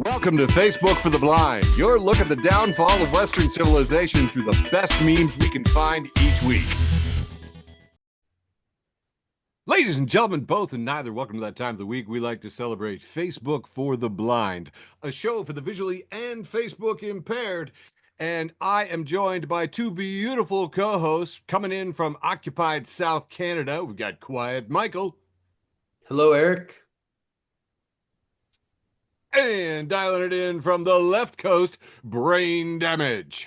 Welcome to Facebook for the Blind, your look at the downfall of Western civilization through the best memes we can find each week. Ladies and gentlemen, both and neither, welcome to that time of the week we like to celebrate Facebook for the Blind, a show for the visually and Facebook impaired. And I am joined by two beautiful co-hosts coming in from occupied South Canada. We've got Quiet Michael. Hello, Eric. And dialing it in from the left coast, Brain Damage.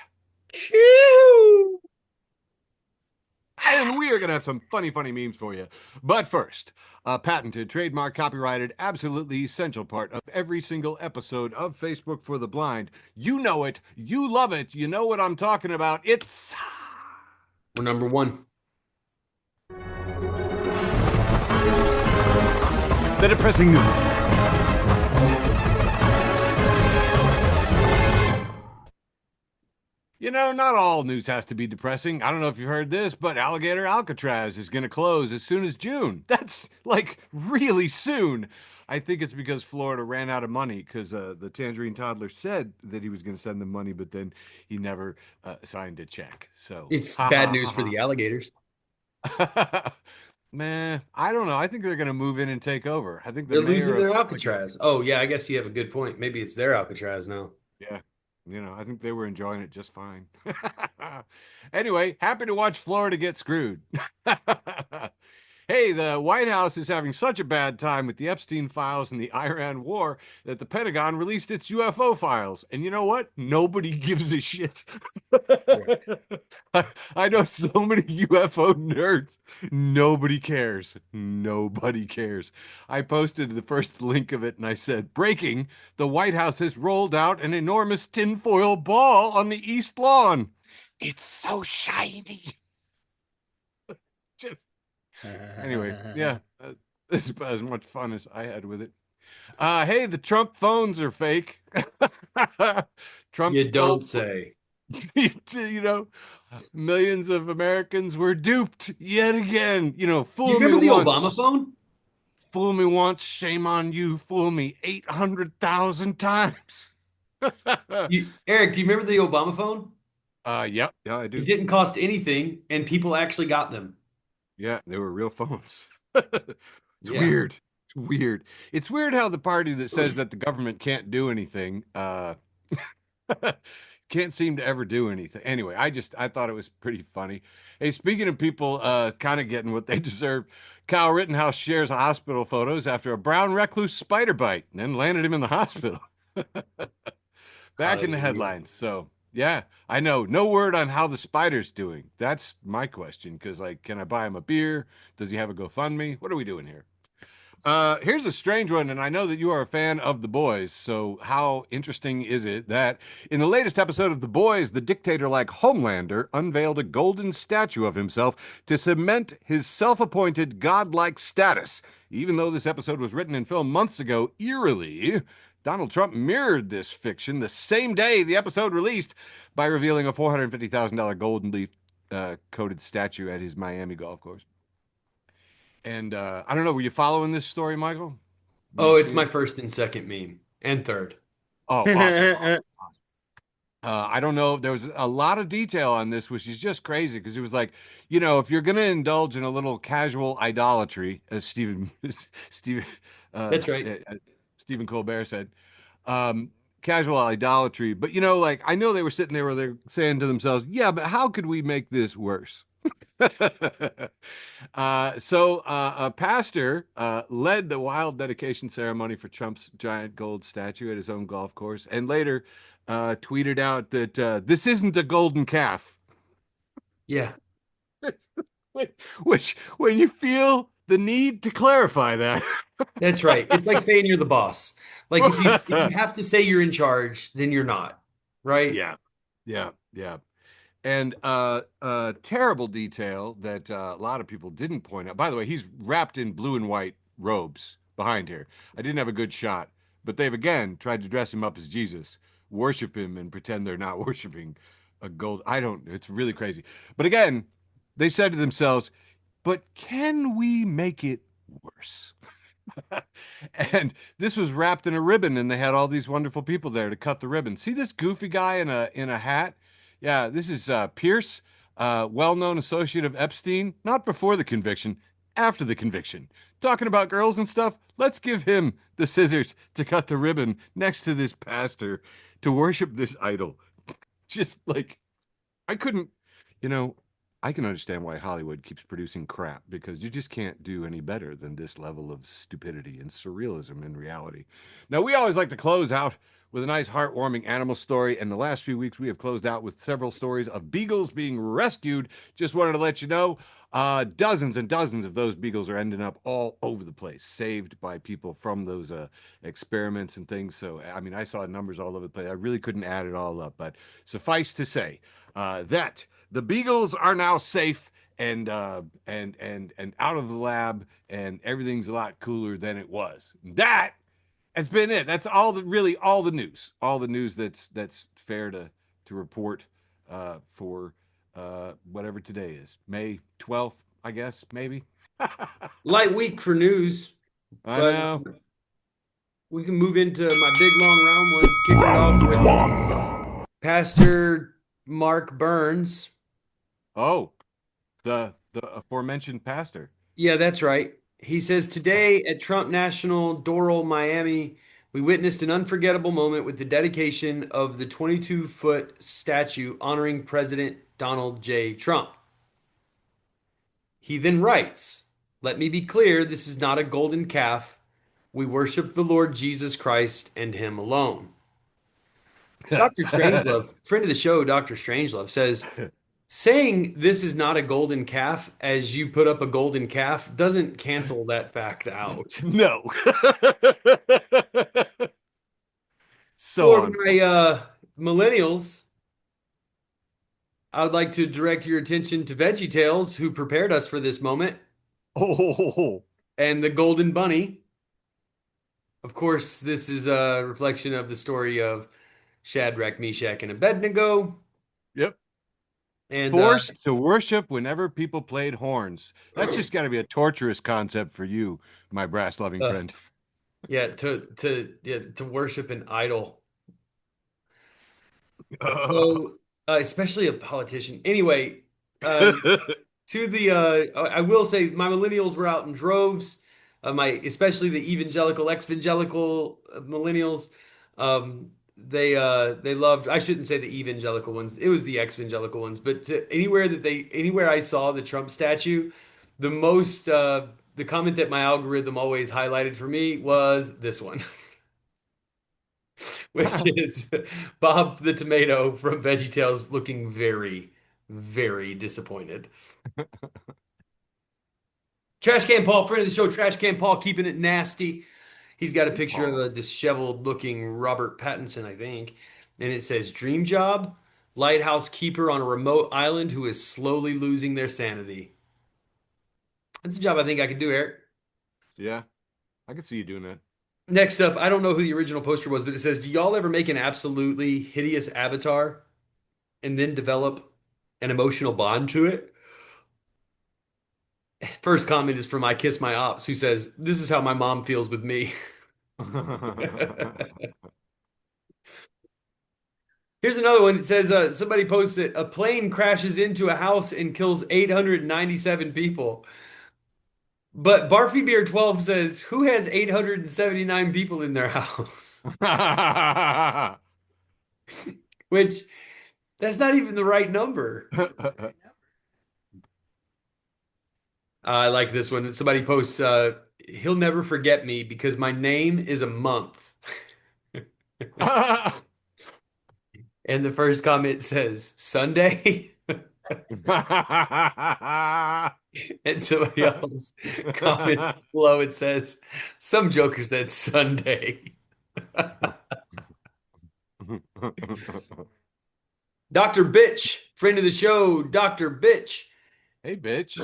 And we are going to have some funny memes for you. But first, a patented, trademark, copyrighted, absolutely essential part of every single episode of Facebook for the Blind. You know it. You love it. You know what I'm talking about. It's... We're number one. The depressing news. You know, not all news has to be depressing. I don't know if you've heard this, but Alligator Alcatraz is going to close as soon as June. That's like really soon. I think it's because Florida ran out of money because the Tangerine toddler said that he was going to send them money, but then he never signed a check. So It's ha bad ha news for the alligators. ha. Man, I don't know. I think they're going to move in and take over. I think the They're mayor losing of their Alcatraz. Oh, yeah, I guess you have a good point. Maybe it's their Alcatraz now. yeah. You know, I think they were enjoying it just fine. Anyway, happy to watch Florida get screwed. Hey, the White House is having such a bad time with the Epstein files and the Iran war that the Pentagon released its UFO files. And you know what? Nobody gives a shit. I know so many UFO nerds. Nobody cares. Nobody cares. I posted the first link of it and I said, breaking, the White House has rolled out an enormous tinfoil ball on the East Lawn. It's so shiny. Just anyway, yeah, this is about as much fun as I had with it. Hey, the Trump phones are fake. Trump You stole, don't say. you know, millions of Americans were duped yet again. You know, You remember the Obama phone? fool me once, shame on you. Fool me 800,000 times. Eric, do you remember the Obama phone? Yep, yeah, I It do. didn't cost anything, and people actually got them. Yeah, they were real phones. It's Yeah. weird. It's weird. It's weird how the party that says that the government can't do anything, can't seem to ever do anything. Anyway, I thought it was pretty funny. Hey, speaking of people kind of getting what they deserve, Kyle Rittenhouse shares hospital photos after a brown recluse spider bite and then landed him in the hospital. Back in the Hallelujah. headlines. So yeah, I know. No word on how the spider's doing. That's my question. Because like, can I buy him a beer? Does he have a GoFundMe? What are we doing here? Here's a strange one, and I know that you are a fan of The Boys. So how interesting is it that in the latest episode of The Boys, the dictator-like Homelander unveiled a golden statue of himself to cement his self-appointed godlike status? Even though this episode was written and filmed months ago, eerily, Donald Trump mirrored this fiction the same day the episode released by revealing a $450,000 golden leaf coated statue at his Miami golf course. And I don't know, were you following this story, Michael? Did you Oh, it's see my it? first and second meme, and third. Oh, awesome, awesome. I don't know. There was a lot of detail on this, which is just crazy because it was like, you know, if you're going to indulge in a little casual idolatry, as Steve, uh, That's right. Stephen Colbert said, um, casual idolatry. But you know, like I know they were sitting there where they're saying to themselves, "Yeah, but how could we make this worse?" A pastor led the wild dedication ceremony for Trump's giant gold statue at his own golf course, and later tweeted out that this isn't a golden calf. Yeah. Which, when you feel the need to clarify that, That's right. It's like saying you're the boss. Like if you have to say you're in charge, then you're not, right? yeah, yeah. And terrible detail that a lot of people didn't point out. By the way, he's wrapped in blue and white robes behind here. I didn't have a good shot, but they've again tried to dress him up as Jesus, worship him, and pretend they're not worshiping a gold. I don't. It's really crazy. But again, they said to themselves, "But can we make it worse?" And this was wrapped in a ribbon, and they had all these wonderful people there to cut the ribbon. See this goofy guy in a hat? Yeah, this is Pierce, well-known associate of Epstein, not before the conviction, after the conviction. Talking about girls and stuff, let's give him the scissors to cut the ribbon next to this pastor to worship this idol. Just like I couldn't, you know, I can understand why Hollywood keeps producing crap because you just can't do any better than this level of stupidity and surrealism in reality. Now, we always like to close out with a nice, heartwarming animal story. And the last few weeks, we have closed out with several stories of beagles being rescued. Just wanted to let you know dozens and dozens of those beagles are ending up all over the place, saved by people from those experiments and things. So, I mean, I saw numbers all over the place. I really couldn't add it all up, but suffice to say, that the beagles are now safe and out of the lab, and everything's a lot cooler than it was. That has been it. That's all the really all the news that's fair to report for whatever today is, May 12th, I guess maybe. Light week for news, I but know. we can move into my big long round one, kicking it off with Pastor Mark Burns. Oh, the aforementioned pastor. Yeah, that's right. He says today at Trump National Doral, Miami, we witnessed an unforgettable moment with the dedication of the 22-foot statue honoring President Donald J. Trump. He then writes, "Let me be clear, this is not a golden calf. We worship the Lord Jesus Christ and him alone." Dr. Strangelove, friend of the show, Dr. Strangelove says, saying this is not a golden calf as you put up a golden calf doesn't cancel that fact out. No. So For on my point. millennials, I would like to direct your attention to Veggie Tales, who prepared us for this moment, Oh, and the Golden Bunny. Of course, this is a reflection of the story of Shadrach, Meshach, and Abednego. yep. And Forced to worship whenever people played horns. That's just got to be a torturous concept for you, my brass loving uh, friend. yeah, to worship an idol. So, especially a politician. Anyway, um, to the I will say my millennials were out in droves. My especially the evangelical, ex-evangelical millennials. They loved. I shouldn't say the evangelical ones. It was the ex-evangelical ones. But anywhere I saw the Trump statue, the most the comment that my algorithm always highlighted for me was this one. Which is Bob the tomato from VeggieTales looking very, very disappointed. Trash Can Paul, friend of the show, Trash Can Paul, keeping it nasty. He's got a Hey, picture of Paul. a disheveled looking Robert Pattinson, I think. And it says, Dream job, lighthouse keeper on a remote island who is slowly losing their sanity. That's a job I think I could do, Eric. Yeah, I could see you doing that. Next up, I don't know who the original poster was, but it says, do y'all ever make an absolutely hideous avatar and then develop an emotional bond to it? First comment is from I Kiss My Ops, who says, "This is how my mom feels with me." Here's another one. It says somebody posts that a plane crashes into a house and kills 897 people. But Barfy Beer 12 says, "Who has 879 people in their house?" Which that's not even the right number. I like this one. Somebody posts, "He'll never forget me because my name is a month." And the first comment says, "Sunday." And somebody else comments below it says, "Some joker said Sunday." Dr. Bitch, friend of the show, Dr. Bitch Hey, bitch.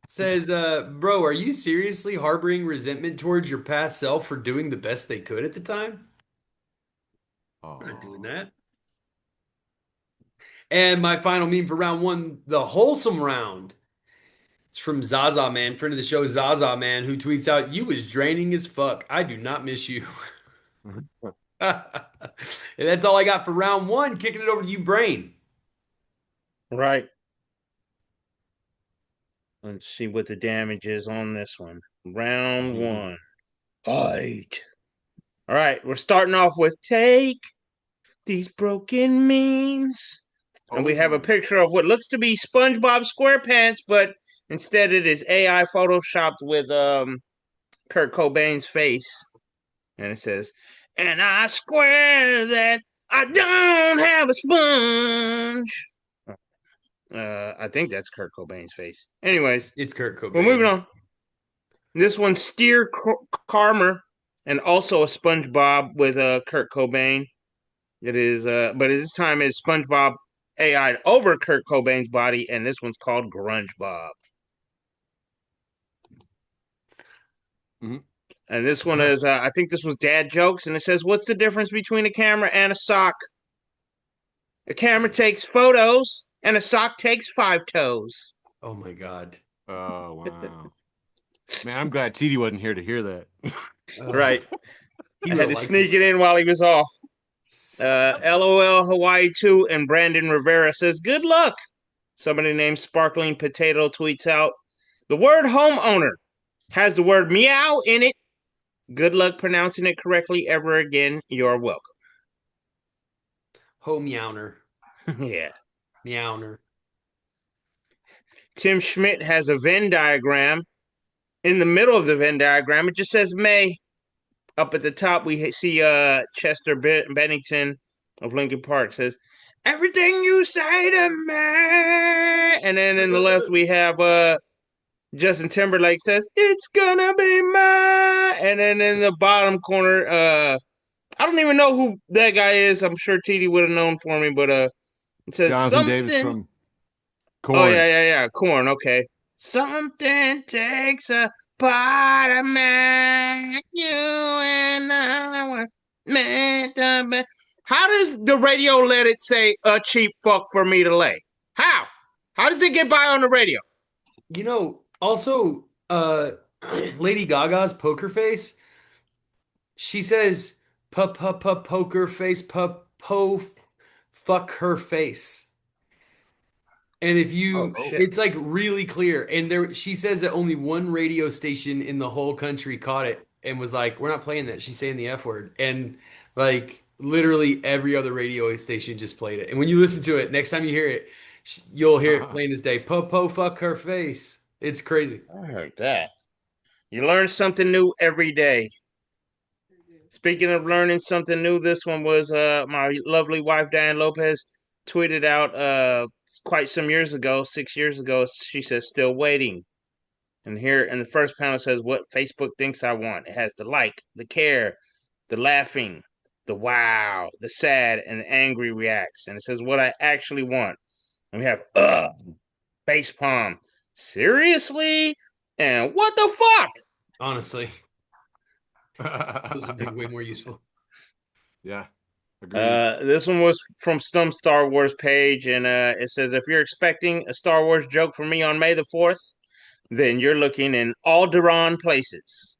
says, bro, are you seriously harboring resentment towards your past self for doing the best they could at the time? I'm not doing Oh. that. And my final meme for round one, the wholesome round. It's from Zaza Man, friend of the show, Zaza Man, who tweets out, "You was draining as fuck. I do not miss you." And that's all I got for round one. Kicking it over to you, Brain. Right. Let's see what the damage is on this one. Round one. Fight. All right, we're starting off with take these broken memes. And we have a picture of what looks to be SpongeBob SquarePants, but instead it is AI photoshopped with Kurt Cobain's face. And it says, "And I swear that I don't have a sponge." I think that's Kurt Cobain's face. Anyways, It's Kurt Cobain. we're moving on. This one's Steer Karmer, and also a SpongeBob with Kurt Cobain. It is, but this time it's SpongeBob AI'd over Kurt Cobain's body, and this one's called Grunge Bob. Mm-hmm. And this one is, I think this was Dad Jokes, and it says, "What's the difference between a camera and a sock? A camera takes photos, and a sock takes 5 toes." Oh my God. Oh wow. Man, I'm glad TD wasn't here to hear that. Right. He I had to liked sneak it in while he was off. LOL Hawaii 2 and Brandon Rivera says, "Good luck." Somebody named Sparkling Potato tweets out, "The word homeowner has the word meow in it. Good luck pronouncing it correctly ever again. You're welcome." Ho meowner. Yeah. Meowner. Tim Schmidt has a Venn diagram. In the middle of the Venn diagram, it just says May. Up at the top, we see Chester Bennington of Lincoln Park says, "Everything you say to me." And then in the left, we have Justin Timberlake says, "It's gonna be mine." And then in the bottom corner, I don't even know who that guy is. I'm sure TD would have known for me, but it says Jonathan something. Davis from Korn. Oh yeah, Korn. Okay, something takes a part of me. You and I were meant to be. How does the radio let it say "a cheap fuck for me to lay"? How? How does it get by on the radio? You know, also, Lady Gaga's Poker Face, she says, poker face, fuck her face." And if you, Oh, shit. it's like really clear. And there, she says that only one radio station in the whole country caught it and was like, "We're not playing that. She's saying the F word." And like literally every other radio station just played it. And when you listen to it, next time you hear it, you'll hear it plain as day. Fuck her face. It's crazy. I heard that. You learn something new every day. Speaking of learning something new, this one was my lovely wife Diane Lopez tweeted out quite some years ago, 6 years ago. She says, "Still waiting." And here in the first panel says what Facebook thinks I want. It has the like, the care, the laughing, the wow, the sad, and the angry reacts. And it says what I actually want. And we have face palm, seriously, and what the fuck? Honestly, those would be way more useful. Yeah. Agreed. This one was from some Star Wars page, and it says, "If you're expecting a Star Wars joke from me on May the 4th, then you're looking in Alderaan places."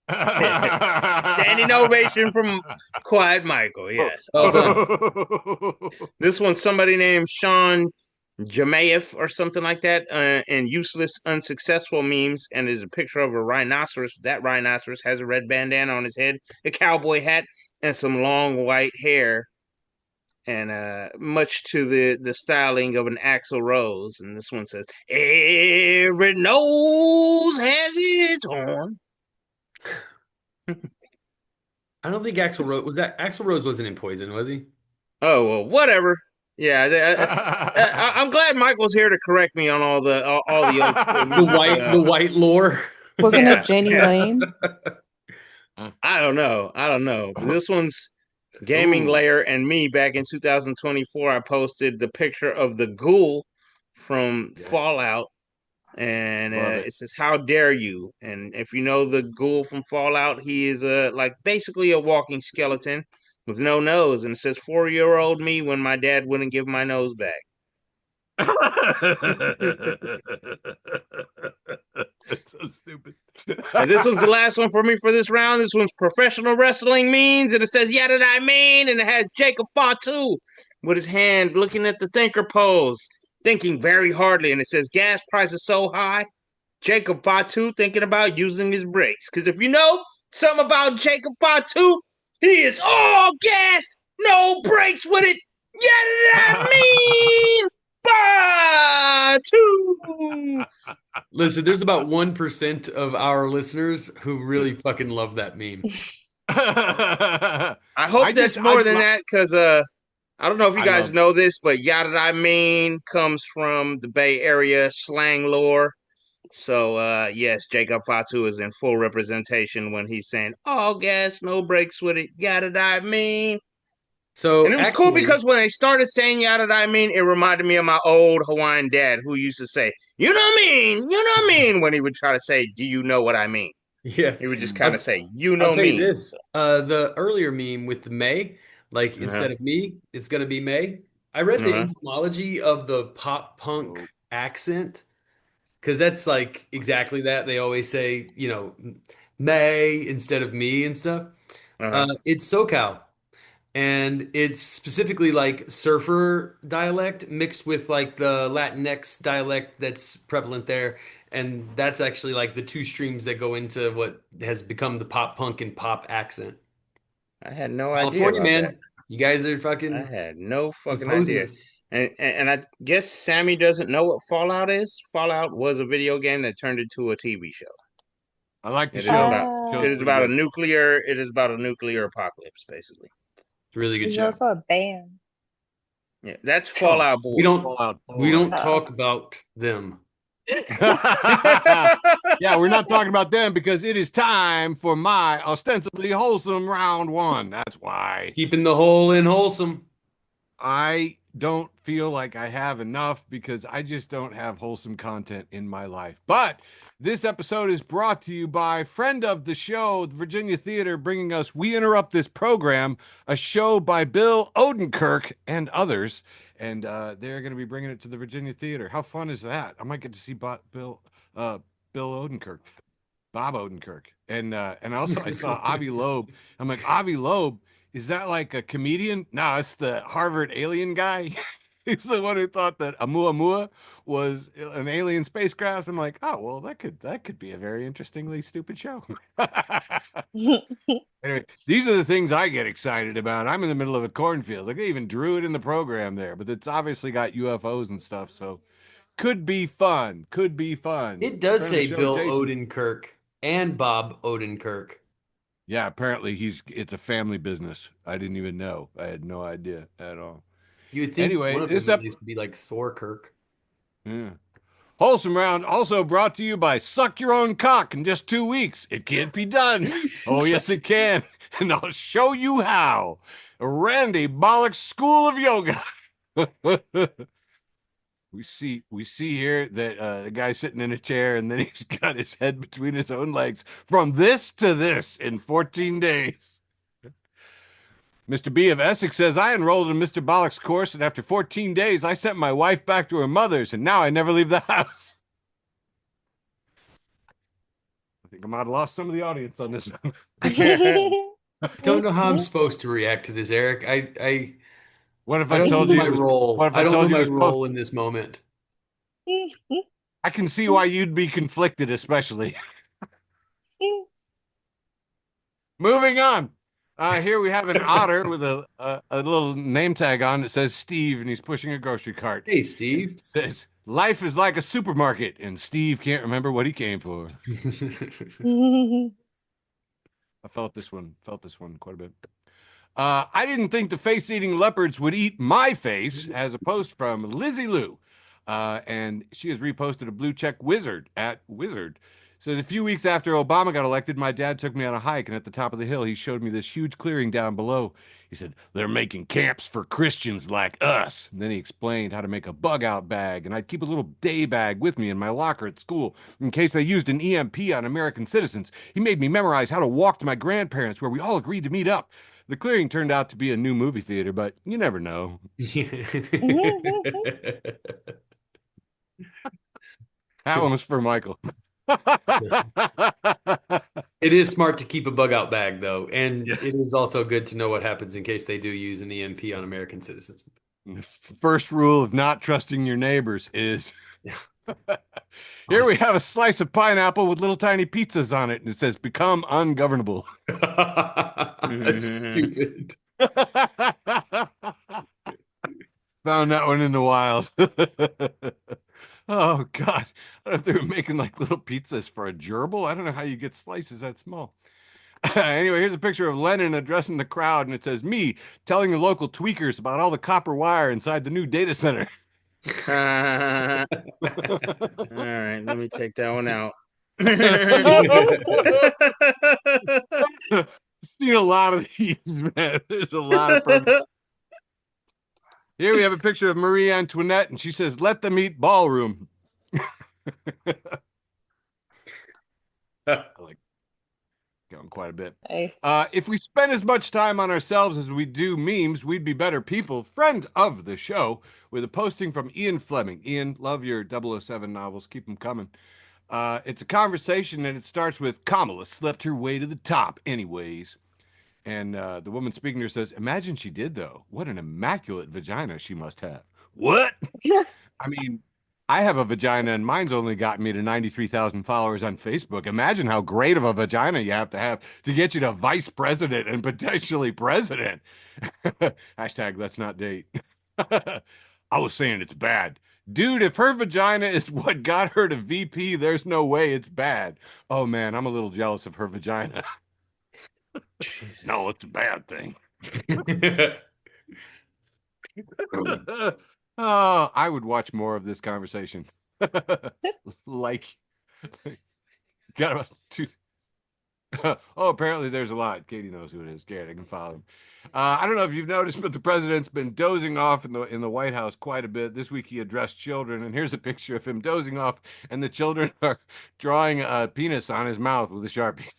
Standing ovation from Quiet Michael, yes. Well done. This one's somebody named Sean Jamaev or something like that, and useless, unsuccessful memes, and there's a picture of a rhinoceros. That rhinoceros has a red bandana on his head, a cowboy hat, and some long white hair, and much to the styling of an Axl Rose. And this one says, "Every nose has its horn." I don't think Axl Rose was that. Axl Rose wasn't in Poison, was he? Oh well, whatever. Yeah, I'm glad Michael's here to correct me on all the old The white lore. Wasn't it Janie Lane? I don't know. But this one's Gaming Layer and me back in 2024. I posted the picture of the ghoul from Fallout, and it says, "How dare you?" And if you know the ghoul from Fallout, he is like basically a walking skeleton with no nose, and it says 4-year-old me when my dad wouldn't give my nose back. That's so stupid. And this was the last one for me for this round. This one's professional wrestling means, and it says, "Yeah, did I mean?" And it has Jacob Fatu with his hand looking at the thinker pose, thinking very hardly. And it says, "Gas prices so high." Jacob Fatu thinking about using his brakes. Because if you know something about Jacob Fatu, he is all gas, no brakes with it. Yeah, did I mean? Fatu. Listen, there's about 1% of our listeners who really fucking love that meme. I hope that's more than that, because I don't know if you guys know this, but "Yada I mean" comes from the Bay Area slang lore. So yes, Jacob Fatu is in full representation when he's saying "all gas, no brakes with it." Yada I mean. So And it was cool because when they started saying "Yada I mean," it reminded me of my old Hawaiian dad who used to say, "You know what I mean, you know what I mean," when he would try to say, "Do you know what I mean?" Yeah, he would just kind of say, "You know I'll tell me." you this: the earlier meme with the May, like instead of me, it's gonna be May. I read the etymology of the pop punk accent because that's like exactly that. They always say, you know, May instead of me and stuff. It's SoCal. And it's specifically like surfer dialect mixed with like the Latinx dialect that's prevalent there. And that's actually like the two streams that go into what has become the pop punk and pop accent. I had no idea California, about man. that. You guys are fucking I had no fucking imposing idea. us. And I guess Sammy doesn't know what Fallout is. Fallout was a video game that turned into a TV show. I like the It show. it is about a nuclear. It is about a nuclear apocalypse, basically. It's a really good There's show. also a band. Yeah, that's Fallout Boy. We don't talk about them. Yeah, we're not talking about them because it is time for my ostensibly wholesome round one. That's why. Keeping the hole in wholesome. I don't feel like I have enough because I just don't have wholesome content in my life. But this episode is brought to you by friend of the show, the Virginia Theater, bringing us We Interrupt This Program, a show by Bill Odenkirk and others. And they're going to be bringing it to the Virginia Theater. How fun is that? I might get to see Bill Odenkirk. Bob Odenkirk. And also I saw Avi Loeb. I'm like, Avi Loeb, is that like a comedian? No, it's the Harvard alien guy. He's the one who thought that Oumuamua was an alien spacecraft. I'm like, oh well, that could be a very interestingly stupid show. Anyway, these are the things I get excited about. I'm in the middle of a cornfield. Like they even drew it in the program there, but it's obviously got UFOs and stuff, so could be fun. Could be fun. It does Friend of the say show, Bill Jason. Odenkirk and Bob Odenkirk. Yeah, apparently it's a family business. I didn't even know. I had no idea at all. You would think Anyway, one of this them used to be like Thorkirk. Yeah. Wholesome Round also brought to you by Suck Your Own Cock in just 2 weeks. It can't be done. Oh, yes, it can. And I'll show you how. Randy Bollock's School of Yoga. We see here that the guy's sitting in a chair and then he's got his head between his own legs from this to this in 14 days. Mr. B of Essex says, I enrolled in Mr. Bollock's course, and after 14 days, I sent my wife back to her mother's, and now I never leave the house. I think I might have lost some of the audience on this one. I don't know how I'm supposed to react to this, Eric. What if I I don't told know you my it was, role. what if I don't told know you my it was role in this moment. I can see why you'd be conflicted, especially. Moving on. Here we have an otter with a little name tag on that says Steve, and he's pushing a grocery cart. Hey, Steve. It says, life is like a supermarket, and Steve can't remember what he came for. I felt this one quite a bit. I didn't think the face-eating leopards would eat my face, as a post from Lizzie Lou. And she has reposted a blue check wizard at wizard. Says a few weeks after Obama got elected, my dad took me on a hike, and at the top of the hill, he showed me this huge clearing down below. He said, they're making camps for Christians like us. And then he explained how to make a bug-out bag, and I'd keep a little day bag with me in my locker at school in case I used an EMP on American citizens. He made me memorize how to walk to my grandparents, where we all agreed to meet up. The clearing turned out to be a new movie theater, but you never know. That one was for Michael. It is smart to keep a bug out bag, though, and it Yes. is also good to know what happens in case they do use an EMP on American citizens. The first rule of not trusting your neighbors is Yeah, here we honestly. have a slice of pineapple with little tiny pizzas on it, and it says become ungovernable. That's stupid. Found that one in the wild. Oh God. I don't know if they were making like little pizzas for a gerbil. I don't know how you get slices that small. Anyway, here's a picture of Lennon addressing the crowd, and it says, "Me telling the local tweakers about all the copper wire inside the new data center." All right, let me take that one out. Seen a lot of these, man. There's a lot of Here we have a picture of Marie Antoinette, and she says, "Let them eat ballroom." I like going quite a bit. Nice. If we spend as much time on ourselves as we do memes, we'd be better people. Friend of the show, with a posting from Ian Fleming. Ian, love your 007 novels. Keep them coming. It's a conversation, and it starts with Kamala slept her way to the top, anyways. And the woman speaking to her says, "Imagine she did, though. What an immaculate vagina she must have." What? I mean, I have a vagina, and mine's only gotten me to 93,000 followers on Facebook. Imagine how great of a vagina you have to get you to vice president and potentially president. Hashtag let's not date. I was saying it's bad. Dude, if her vagina is what got her to VP, there's no way it's bad. Oh man, I'm a little jealous of her vagina. No, it's a bad thing. Oh, I would watch more of this conversation. Like, got about two. Oh, apparently there's a lot. Katie knows who it is. Garrett, I can follow him. I don't know if you've noticed, but the president's been dozing off in the White House quite a bit. This week he addressed children, and here's a picture of him dozing off, and the children are drawing a penis on his mouth with a Sharpie.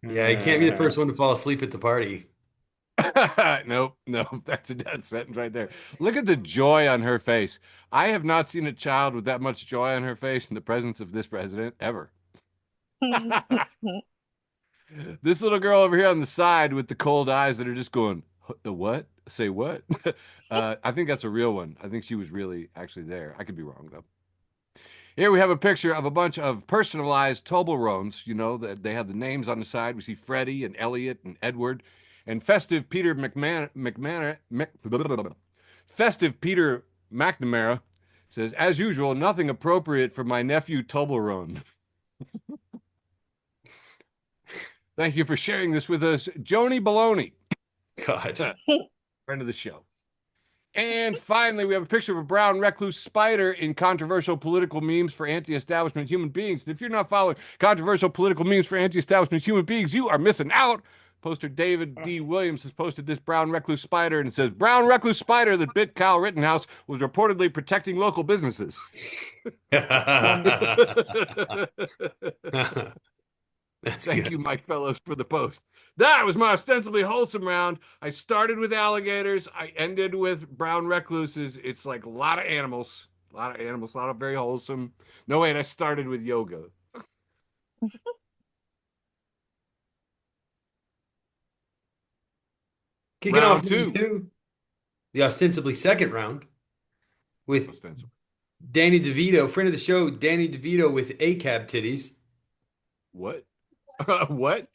Yeah, you can't be the first one to fall asleep at the party. Nope, that's a death sentence right there. Look at the joy on her face. I have not seen a child with that much joy on her face in the presence of this president ever. This little girl over here on the side with the cold eyes that are just going, "The what? Say what?" I think that's a real one. I think she was really actually there. I could be wrong though. Here we have a picture of a bunch of personalized Toblerones. You know, that they have the names on the side. We see Freddie and Elliot and Edward and festive Peter festive Peter McNamara says, "As usual, nothing appropriate for my nephew Toblerone." Thank you for sharing this with us, Joni Baloney, God. friend of the show. And finally, we have a picture of a brown recluse spider in controversial political memes for anti-establishment human beings. And if you're not following controversial political memes for anti-establishment human beings, you are missing out. Poster David D. Williams has posted this brown recluse spider, and it says, "Brown recluse spider that bit Kyle Rittenhouse was reportedly protecting local businesses." That's Thank good. you, Mike Fellows, for the post. That was my ostensibly wholesome round. I started with alligators. I ended with brown recluses. It's like a lot of animals, a lot of animals, a lot of very wholesome. No, wait, I started with yoga. Kicking off Round round two. two, the ostensibly second round with Ostensibly. Danny DeVito, friend of the show, Danny DeVito with ACAB titties. What? What?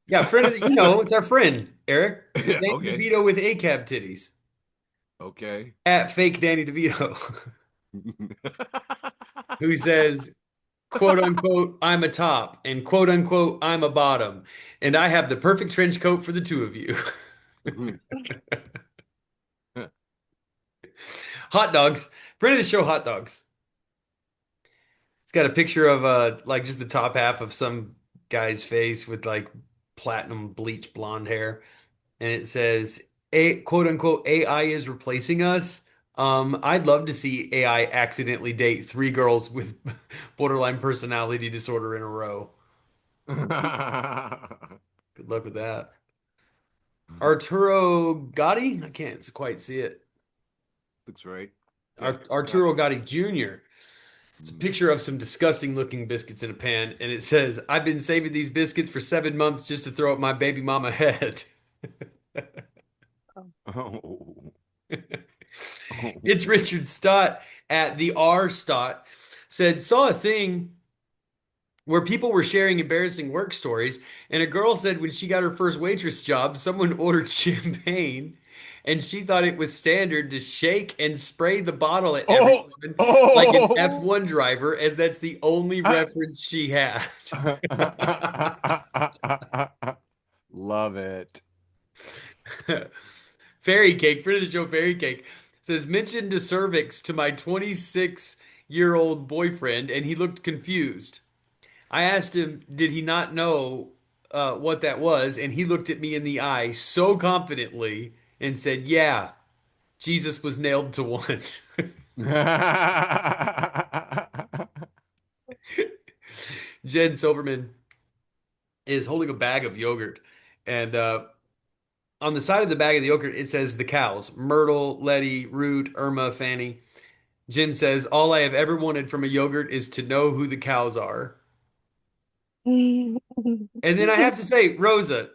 Yeah, friend of it's our friend, Eric. Yeah, Danny okay. DeVito with ACAB titties. Okay. At fake Danny DeVito, who says, quote unquote, "I'm a top," and quote unquote, "I'm a bottom." And I have the perfect trench coat for the two of you. Hot dogs. Friend of the show, hot dogs. It's got a picture of like just the top half of some guy's face with like platinum bleach blonde hair. And it says, a quote unquote, "AI is replacing us." I'd love to see AI accidentally date three girls with borderline personality disorder in a row. Good luck with that. Arturo Gotti. I can't quite see it. Looks right. Yeah. Arturo Gotti Jr. It's a Mm. picture of some disgusting looking biscuits in a pan, and it says, "I've been saving these biscuits for 7 months just to throw at my baby mama head." Oh. Oh. It's Richard Stott at the R Stott said, saw a thing where people were sharing embarrassing work stories, and a girl said when she got her first waitress job, someone ordered champagne, and she thought it was standard to shake and spray the bottle at Oh. everyone like an Oh. F1 driver, as that's the only reference she had. Love it. Fairy Cake, friend of the show, Fairy Cake, says, mentioned to cervix to my 26-year-old boyfriend, and he looked confused. I asked him, did he not know what that was? And he looked at me in the eye so confidently and said, yeah, Jesus was nailed to one. Jen Silverman is holding a bag of yogurt. And on the side of the bag of the yogurt, it says the cows: Myrtle, Letty, Root, Irma, Fanny. Jen says, all I have ever wanted from a yogurt is to know who the cows are. And then I have to say, Rosa,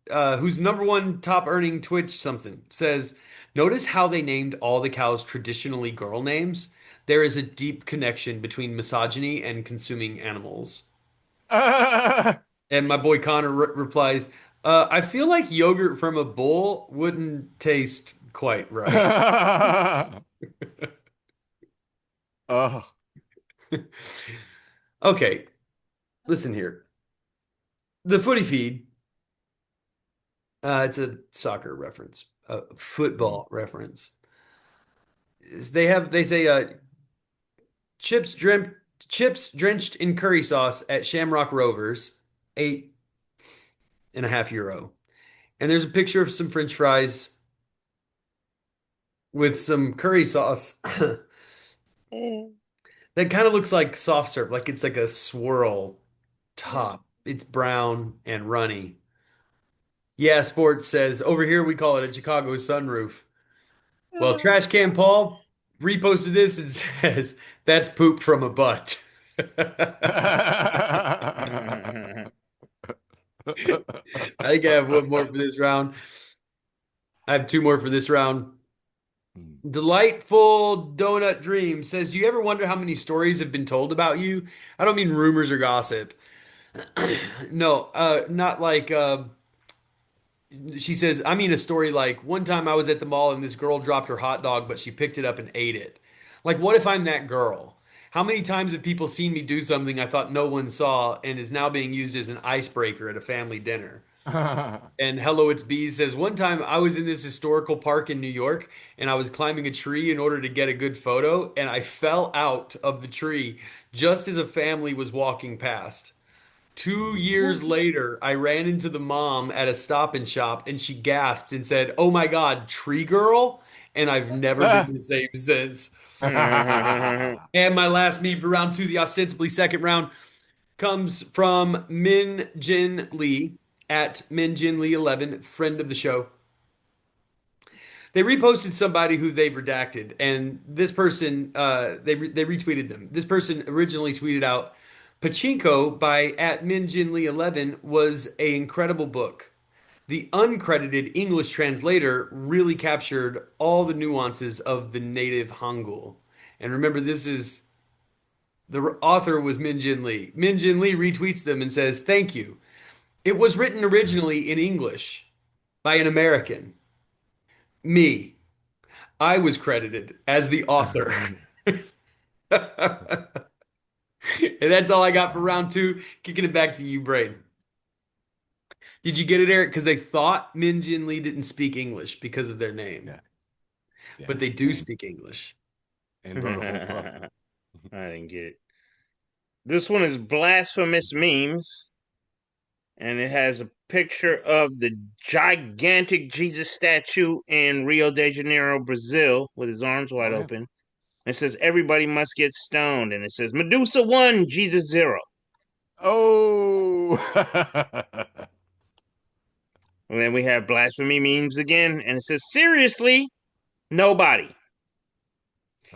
who's number one top earning Twitch something, says, notice how they named all the cows traditionally girl names? There is a deep connection between misogyny and consuming animals. And my boy Connor replies, I feel like yogurt from a bull wouldn't taste quite right. Oh. Okay, listen here. The footy feed, it's a soccer reference, a football reference. They say chips drenched in curry sauce at Shamrock Rovers, €8.50. And there's a picture of some French fries with some curry sauce that kind of looks like soft serve, like it's like a swirl top. It's brown and runny. Yeah, Sports says, over here we call it a Chicago sunroof. Well, Trash Can Paul reposted this and says, that's poop from a butt. I think I have one more for this round. I have two more for this round. Delightful Donut Dream says, do you ever wonder how many stories have been told about you? I don't mean rumors or gossip. No, not like she says, I mean a story like one time I was at the mall and this girl dropped her hot dog, but she picked it up and ate it. Like, what if I'm that girl? How many times have people seen me do something I thought no one saw and is now being used as an icebreaker at a family dinner? And Hello It's Bees says, one time I was in this historical park in New York and I was climbing a tree in order to get a good photo, and I fell out of the tree just as a family was walking past. 2 years later, I ran into the mom at a Stop and Shop and she gasped and said, oh my God, tree girl? And I've never been the same since. And my last meme for round two, the ostensibly second round, comes from Min Jin Lee at Min Jin Lee 11, friend of the show. They reposted somebody who they've redacted, and this person, they retweeted them. This person originally tweeted out, Pachinko by at Min Jin Lee 11 was an incredible book. The uncredited English translator really captured all the nuances of the native Hangul. And remember, this is the author was Min Jin Lee. Min Jin Lee retweets them and says, thank you. It was written originally in English by an American. Me. I was credited as the author. And that's all I got for round two. Kicking it back to you, Brain. Did you get it, Eric? Because they thought Min Jin Lee didn't speak English because of their name. Yeah. Yeah. But they do speak English. And wrote a whole book. I didn't get it. This one is Blasphemous Memes, and it has a picture of the gigantic Jesus statue in Rio de Janeiro, Brazil, with his arms wide open. It says, everybody must get stoned. And it says, Medusa 1, Jesus 0. Oh. And then we have blasphemy memes again, and it says, seriously, nobody.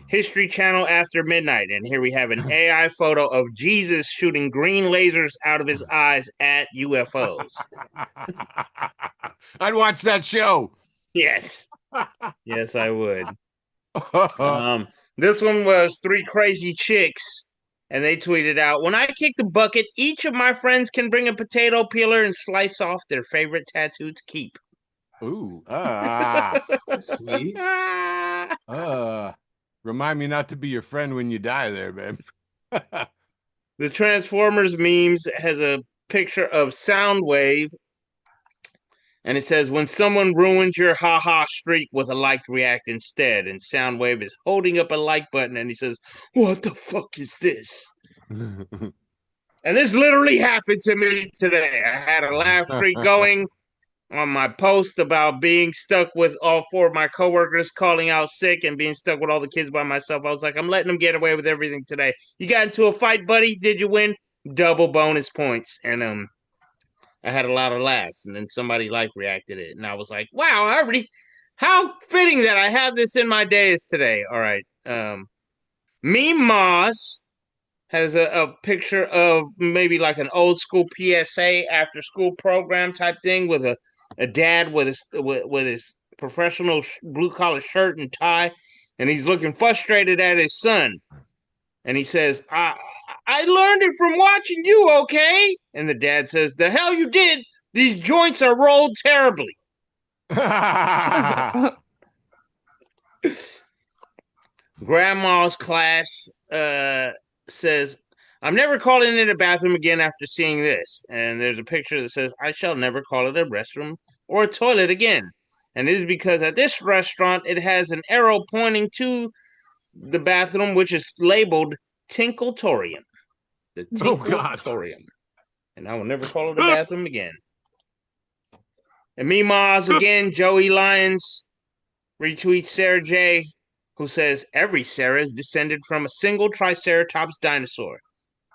History Channel after midnight. And here we have an AI photo of Jesus shooting green lasers out of his eyes at UFOs. I'd watch that show. Yes. Yes, I would. This one was 3 crazy chicks, and they tweeted out, when I kick the bucket, each of my friends can bring a potato peeler and slice off their favorite tattoo to keep. Ooh, That's sweet. remind me not to be your friend when you die there, babe. The Transformers memes has a picture of Soundwave, and it says, when someone ruins your haha streak with a liked react instead, and Soundwave is holding up a like button, and he says, what the fuck is this? And this literally happened to me today. I had a laugh streak going on my post about being stuck with all 4 of my coworkers calling out sick and being stuck with all the kids by myself. I was like, I'm letting them get away with everything today. You got into a fight, buddy? Did you win? Double bonus points. And I had a lot of laughs, and then somebody reacted it, and I was like, wow, how fitting that I have this in my days today. All right. Meme Moz has a picture of maybe like an old school PSA after school program type thing with a dad with his professional blue collar shirt and tie, and he's looking frustrated at his son, and he says, I learned it from watching you, okay? And the dad says, the hell you did? These joints are rolled terribly. Grandma's class says, I'm never calling it a bathroom again after seeing this. And there's a picture that says, I shall never call it a restroom or a toilet again. And it is because at this restaurant, it has an arrow pointing to the bathroom, which is labeled Tinkletorium. The Tinkletorium. And I will never call it a bathroom again. And Meemaws again, Joey Lyons retweets Sarah J, who says, every Sarah is descended from a single Triceratops dinosaur.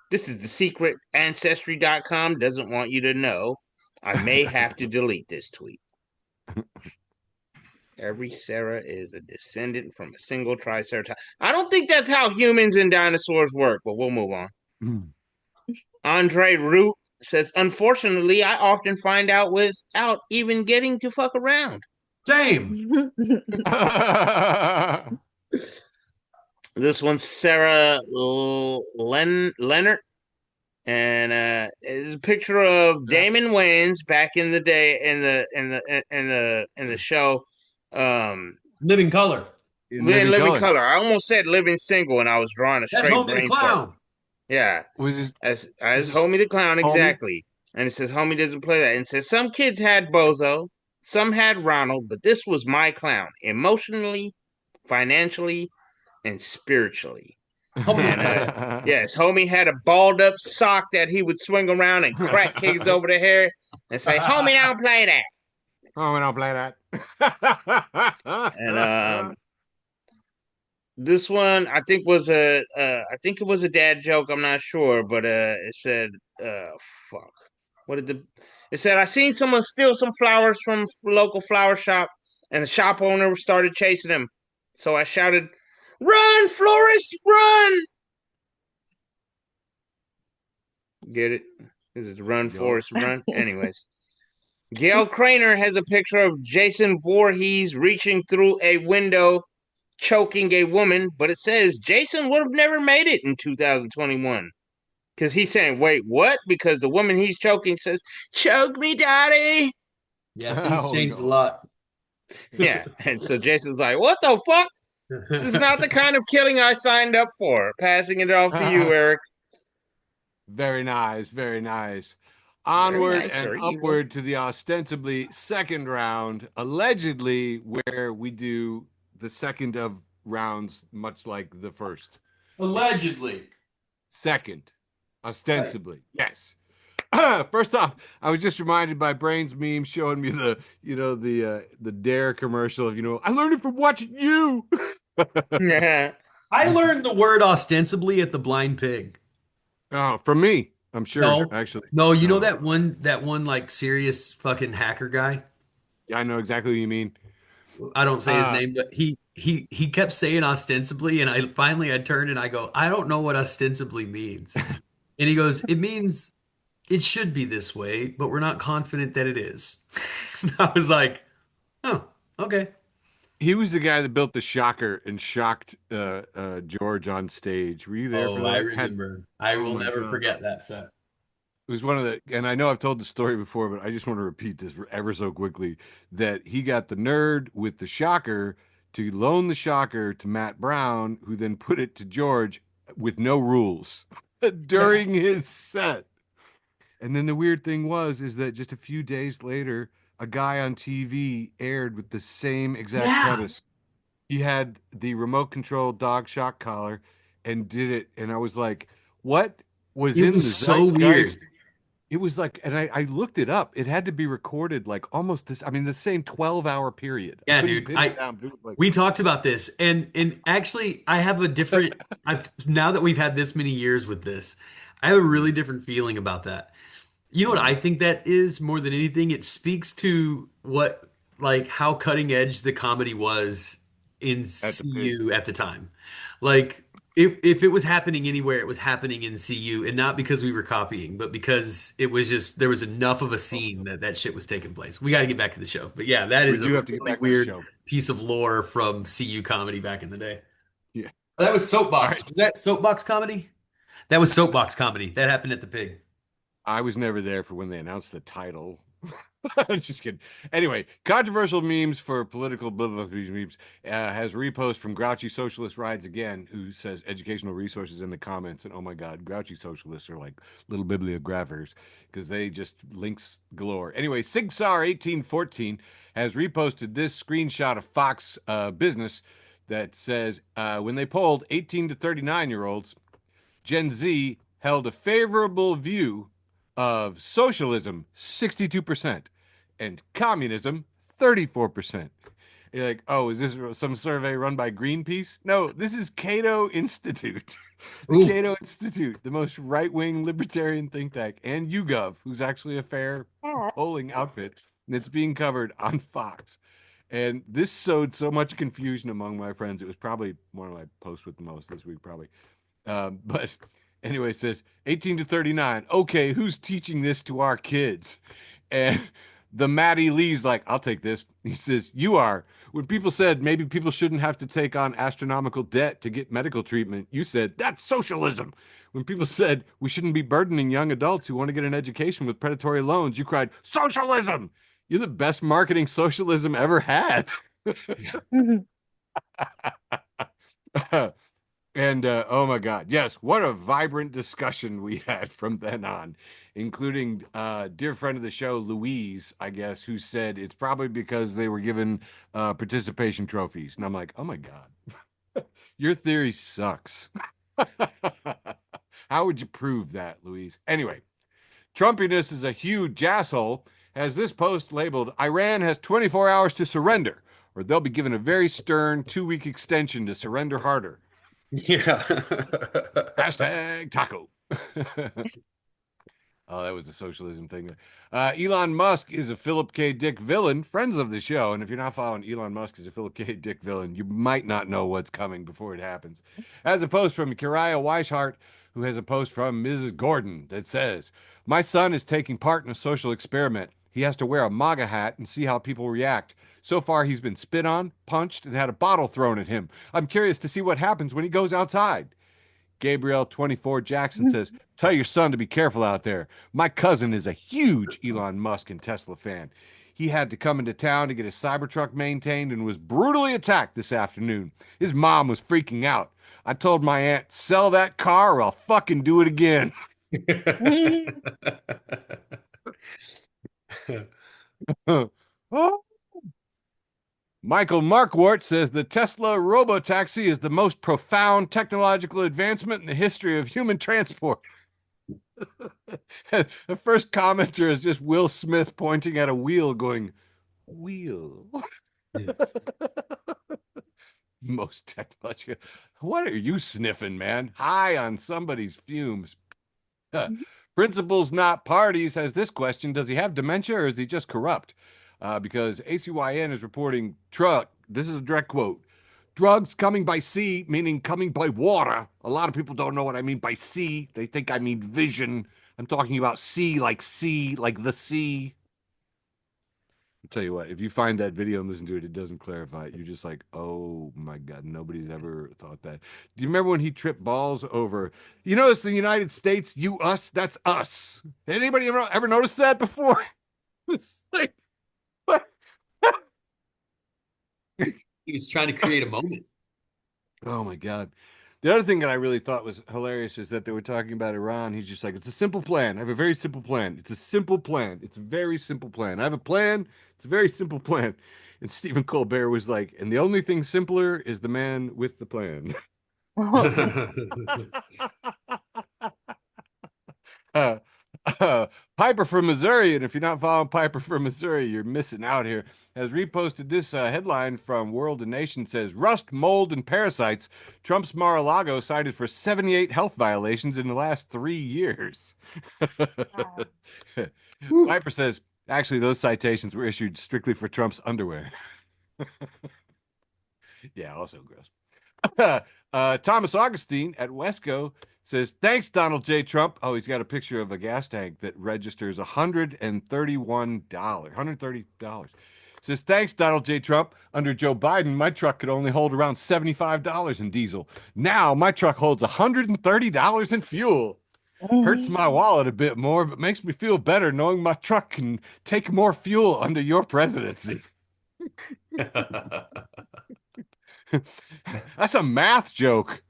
This is the secret Ancestry.com doesn't want you to know. I may have to delete this tweet. Every Sarah is a descendant from a single Triceratops. I don't think that's how humans and dinosaurs work, but we'll move on. Andre Root says, unfortunately, I often find out without even getting to fuck around. Same. This one's Sarah Leonard, and it's a picture of Damon Wayans back in the day in the show. Living Color. Living Color. I almost said Living Single, and I was drawing a straight brain fart. Yeah, as Homie the Clown, exactly. And it says Homie doesn't play that. And it says some kids had Bozo, some had Ronald, but this was my clown, emotionally, financially, and spiritually. And yes, Homie had a balled up sock that he would swing around and crack kids over the hair and say, "Homie, don't play that." Homie, don't play that. And this one I think was I think it was a dad joke. I'm not sure, but it said, "Fuck." It said, I seen someone steal some flowers from local flower shop, and the shop owner started chasing him. So I shouted, "Run, florist, run!" Get it? Is it run, Forrest, run? Anyways. Gail Craner has a picture of Jason Voorhees reaching through a window, choking a woman, but it says Jason would have never made it in 2021. Because he's saying, wait, what? Because the woman he's choking says, "Choke me, daddy." Yeah, things changed a lot. Yeah, and so Jason's like, what the fuck? This is not the kind of killing I signed up for. Passing it off to you, Eric. Very nice, very nice. Onward nice, and upward to the ostensibly second round, allegedly where we do the second of rounds much like the first. Allegedly. Second, ostensibly, yes. First off, I was just reminded by Brain's meme showing me the Dare commercial of, I learned it from watching you. Yeah. I learned the word ostensibly at the Blind Pig. Oh, from me, I'm sure. No, actually. No, you know that one like serious fucking hacker guy? I know exactly what you mean. I don't say his Uh, name, but he kept saying ostensibly, and I turned and I go, I don't know what ostensibly means. And he goes, it means it should be this way, but we're not confident that it is. I was like, oh, okay. he was the guy that built the shocker and shocked George on stage. Were you there for Oh, I that? remember. I Oh will my never God. forget that set. It was one of the, and I know I've told the story before, but I just want to repeat this ever so quickly that he got the nerd with the shocker to loan the shocker to Matt Brown, who then put it to George with no rules Yeah. during his set. And then the weird thing is that just a few days later, a guy on TV aired with the same exact Yeah. premise. He had the remote control dog shock collar and did it. And I was like, what was It in was the so weird. zeitgeist? It was like, and I looked it up. It had to be recorded like almost this, I mean, the same 12-hour period. I Yeah, couldn't dude. pin it down, but it was like, We talked about this, and actually, I have a different. I've now that we've had this many years with this, I have a really different feeling about that. You know what I think that is more than anything? It speaks to what, like, how cutting edge the comedy was in at the pig. CU at the time. Like, if it was happening anywhere, it was happening in CU, and not because we were copying, but because it was just there was enough of a scene that that shit was taking place. We got to get back to the show, but yeah, that We is a do have to get really back to the weird show. piece of lore from CU comedy back in the day. Yeah. That was All Soapbox. right. Was that Soapbox comedy? That was Soapbox comedy. That happened at the Pig. I was never there for when they announced the title. Just kidding. Anyway, controversial memes for political blah, blah, blah, memes has repost from Grouchy Socialist Rides Again, who says educational resources in the comments. And oh my God, Grouchy Socialists are like little bibliographers because they just links galore. Anyway, Sigsar1814 has reposted this screenshot of Fox Business that says when they polled 18 to 39-year-olds, Gen Z held a favorable view of socialism, 62%, and communism, 34%. You're like, oh, is this some survey run by Greenpeace? No, this is Cato Institute. The Ooh. Cato Institute, the most right-wing libertarian think tank, and YouGov, who's actually a fair polling outfit, and it's being covered on Fox. And this sowed so much confusion among my friends. It was probably one of my posts with the most this week, probably. But anyway, it says 18 to 39. Okay, who's teaching this to our kids? And the Matty Lee's like, I'll take this. He says, you are. When people said maybe people shouldn't have to take on astronomical debt to get medical treatment, you said, that's socialism. When people said we shouldn't be burdening young adults who want to get an education with predatory loans, you cried, socialism. You're the best marketing socialism ever had. And oh my God, yes, what a vibrant discussion we had from then on, including dear friend of the show, Louise, I guess, who said it's probably because they were given participation trophies. And I'm like, oh my God, your theory sucks. How would you prove that, Louise? Anyway, Trumpiness is a huge asshole. Has this post labeled, Iran has 24 hours to surrender, or they'll be given a very stern 2-week extension to surrender harder. Yeah. Hashtag taco. Oh, that was the socialism thing. Elon Musk is a Philip K. Dick villain, friends of the show. And if you're not following Elon Musk as a Philip K. Dick villain, you might not know what's coming before it happens. As a post from Kariah Weishart, who has a post from Mrs. Gordon that says, my son is taking part in a social experiment. He has to wear a MAGA hat and see how people react. So far, he's been spit on, punched, and had a bottle thrown at him. I'm curious to see what happens when he goes outside. Gabriel 24 Jackson says, tell your son to be careful out there. My cousin is a huge Elon Musk and Tesla fan. He had to come into town to get his Cybertruck maintained and was brutally attacked this afternoon. His mom was freaking out. I told my aunt, sell that car or I'll fucking do it again. Oh. Michael Markwart says the Tesla robotaxi is the most profound technological advancement in the history of human transport. The first commenter is just Will Smith pointing at a wheel going, wheel. Most technological. What are you sniffing, man? High on somebody's fumes. Principles, not parties, has this question. Does he have dementia or is he just corrupt? because ACYN is reporting truck. This is a direct quote. Drugs coming by sea, meaning coming by water. A lot of people don't know what I mean by sea. They think I mean vision. I'm talking about sea, like the sea. I'll tell you what, if you find that video and listen to it, it doesn't clarify it. You're just like, oh my God, nobody's ever thought that. Do you remember when he tripped balls over? You notice the United States, you, us, that's us. Anybody ever noticed that before? It's like, what? He was trying to create a moment. Oh my God. The other thing that I really thought was hilarious is that they were talking about Iran. He's just like, it's a simple plan. I have a very simple plan. It's a simple plan. It's a very simple plan. I have a plan. It's a very simple plan. And Stephen Colbert was like, and the only thing simpler is the man with the plan. uh, Piper from Missouri, and if you're not following Piper from Missouri, you're missing out here, has reposted this headline from World and Nation. Says, rust, mold, and parasites. Trump's Mar-a-Lago cited for 78 health violations in the last 3 years. Piper says, actually, those citations were issued strictly for Trump's underwear. Yeah, also gross. Thomas Augustine at Wesco says, thanks, Donald J. Trump. Oh, he's got a picture of a gas tank that registers $131. $130. Says, thanks, Donald J. Trump. Under Joe Biden, my truck could only hold around $75 in diesel. Now my truck holds $130 in fuel. Hurts my wallet a bit more, but makes me feel better knowing my truck can take more fuel under your presidency. That's a math joke.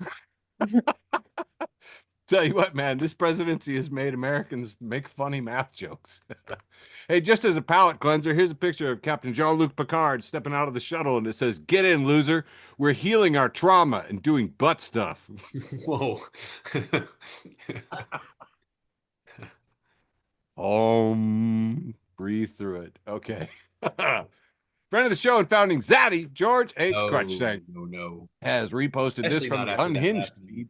Tell you what, man, this presidency has made Americans make funny math jokes. Hey, just as a palate cleanser, here's a picture of Captain Jean-Luc Picard stepping out of the shuttle, and it says, get in, loser. We're healing our trauma and doing butt stuff. Whoa. Breathe through it. Okay. Friend of the show and founding Zaddy, George H. Crutchshank, No. has reposted this Especially from not the after that Unhinged last feed,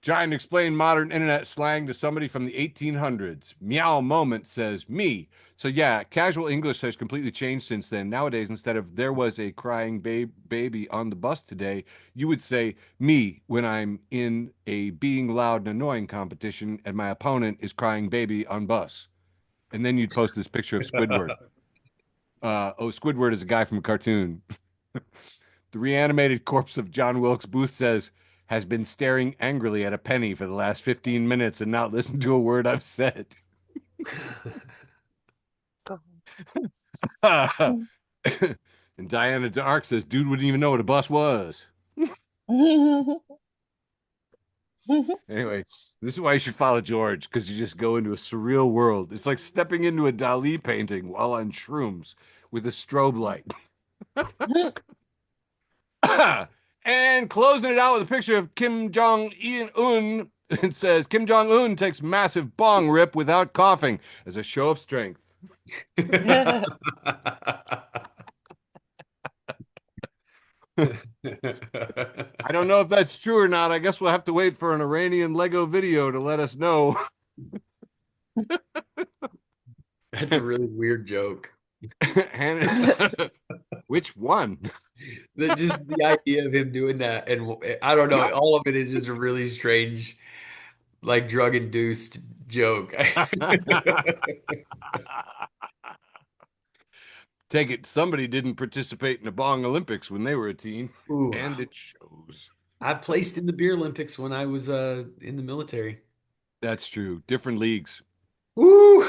trying to explain modern internet slang to somebody from the 1800s. Meow Moment says, me. So yeah, casual English has completely changed since then. Nowadays, instead of there was a crying baby on the bus today, you would say me when I'm in a being loud and annoying competition and my opponent is crying baby on bus. And then you'd post this picture of Squidward. Squidward is a guy from a cartoon. The reanimated corpse of John Wilkes Booth says, has been staring angrily at a penny for the last 15 minutes and not listened to a word I've said. And Diana Dark says, dude wouldn't even know what a bus was. Anyway, this is why you should follow George, because you just go into a surreal world. It's like stepping into a Dali painting while on shrooms with a strobe light. And closing it out with a picture of Kim Jong-un. It says, Kim Jong-un takes massive bong rip without coughing as a show of strength. I don't know if that's true or not. I guess we'll have to wait for an Iranian Lego video to let us know. That's a really weird joke. Which one? Just the idea of him doing that, and I don't know, all of it is just a really strange, like drug-induced joke. Take it, somebody didn't participate in the Bong Olympics when they were a teen, Ooh. and it shows. I placed in the beer Olympics when I was in the military. That's true. Different leagues. Woo!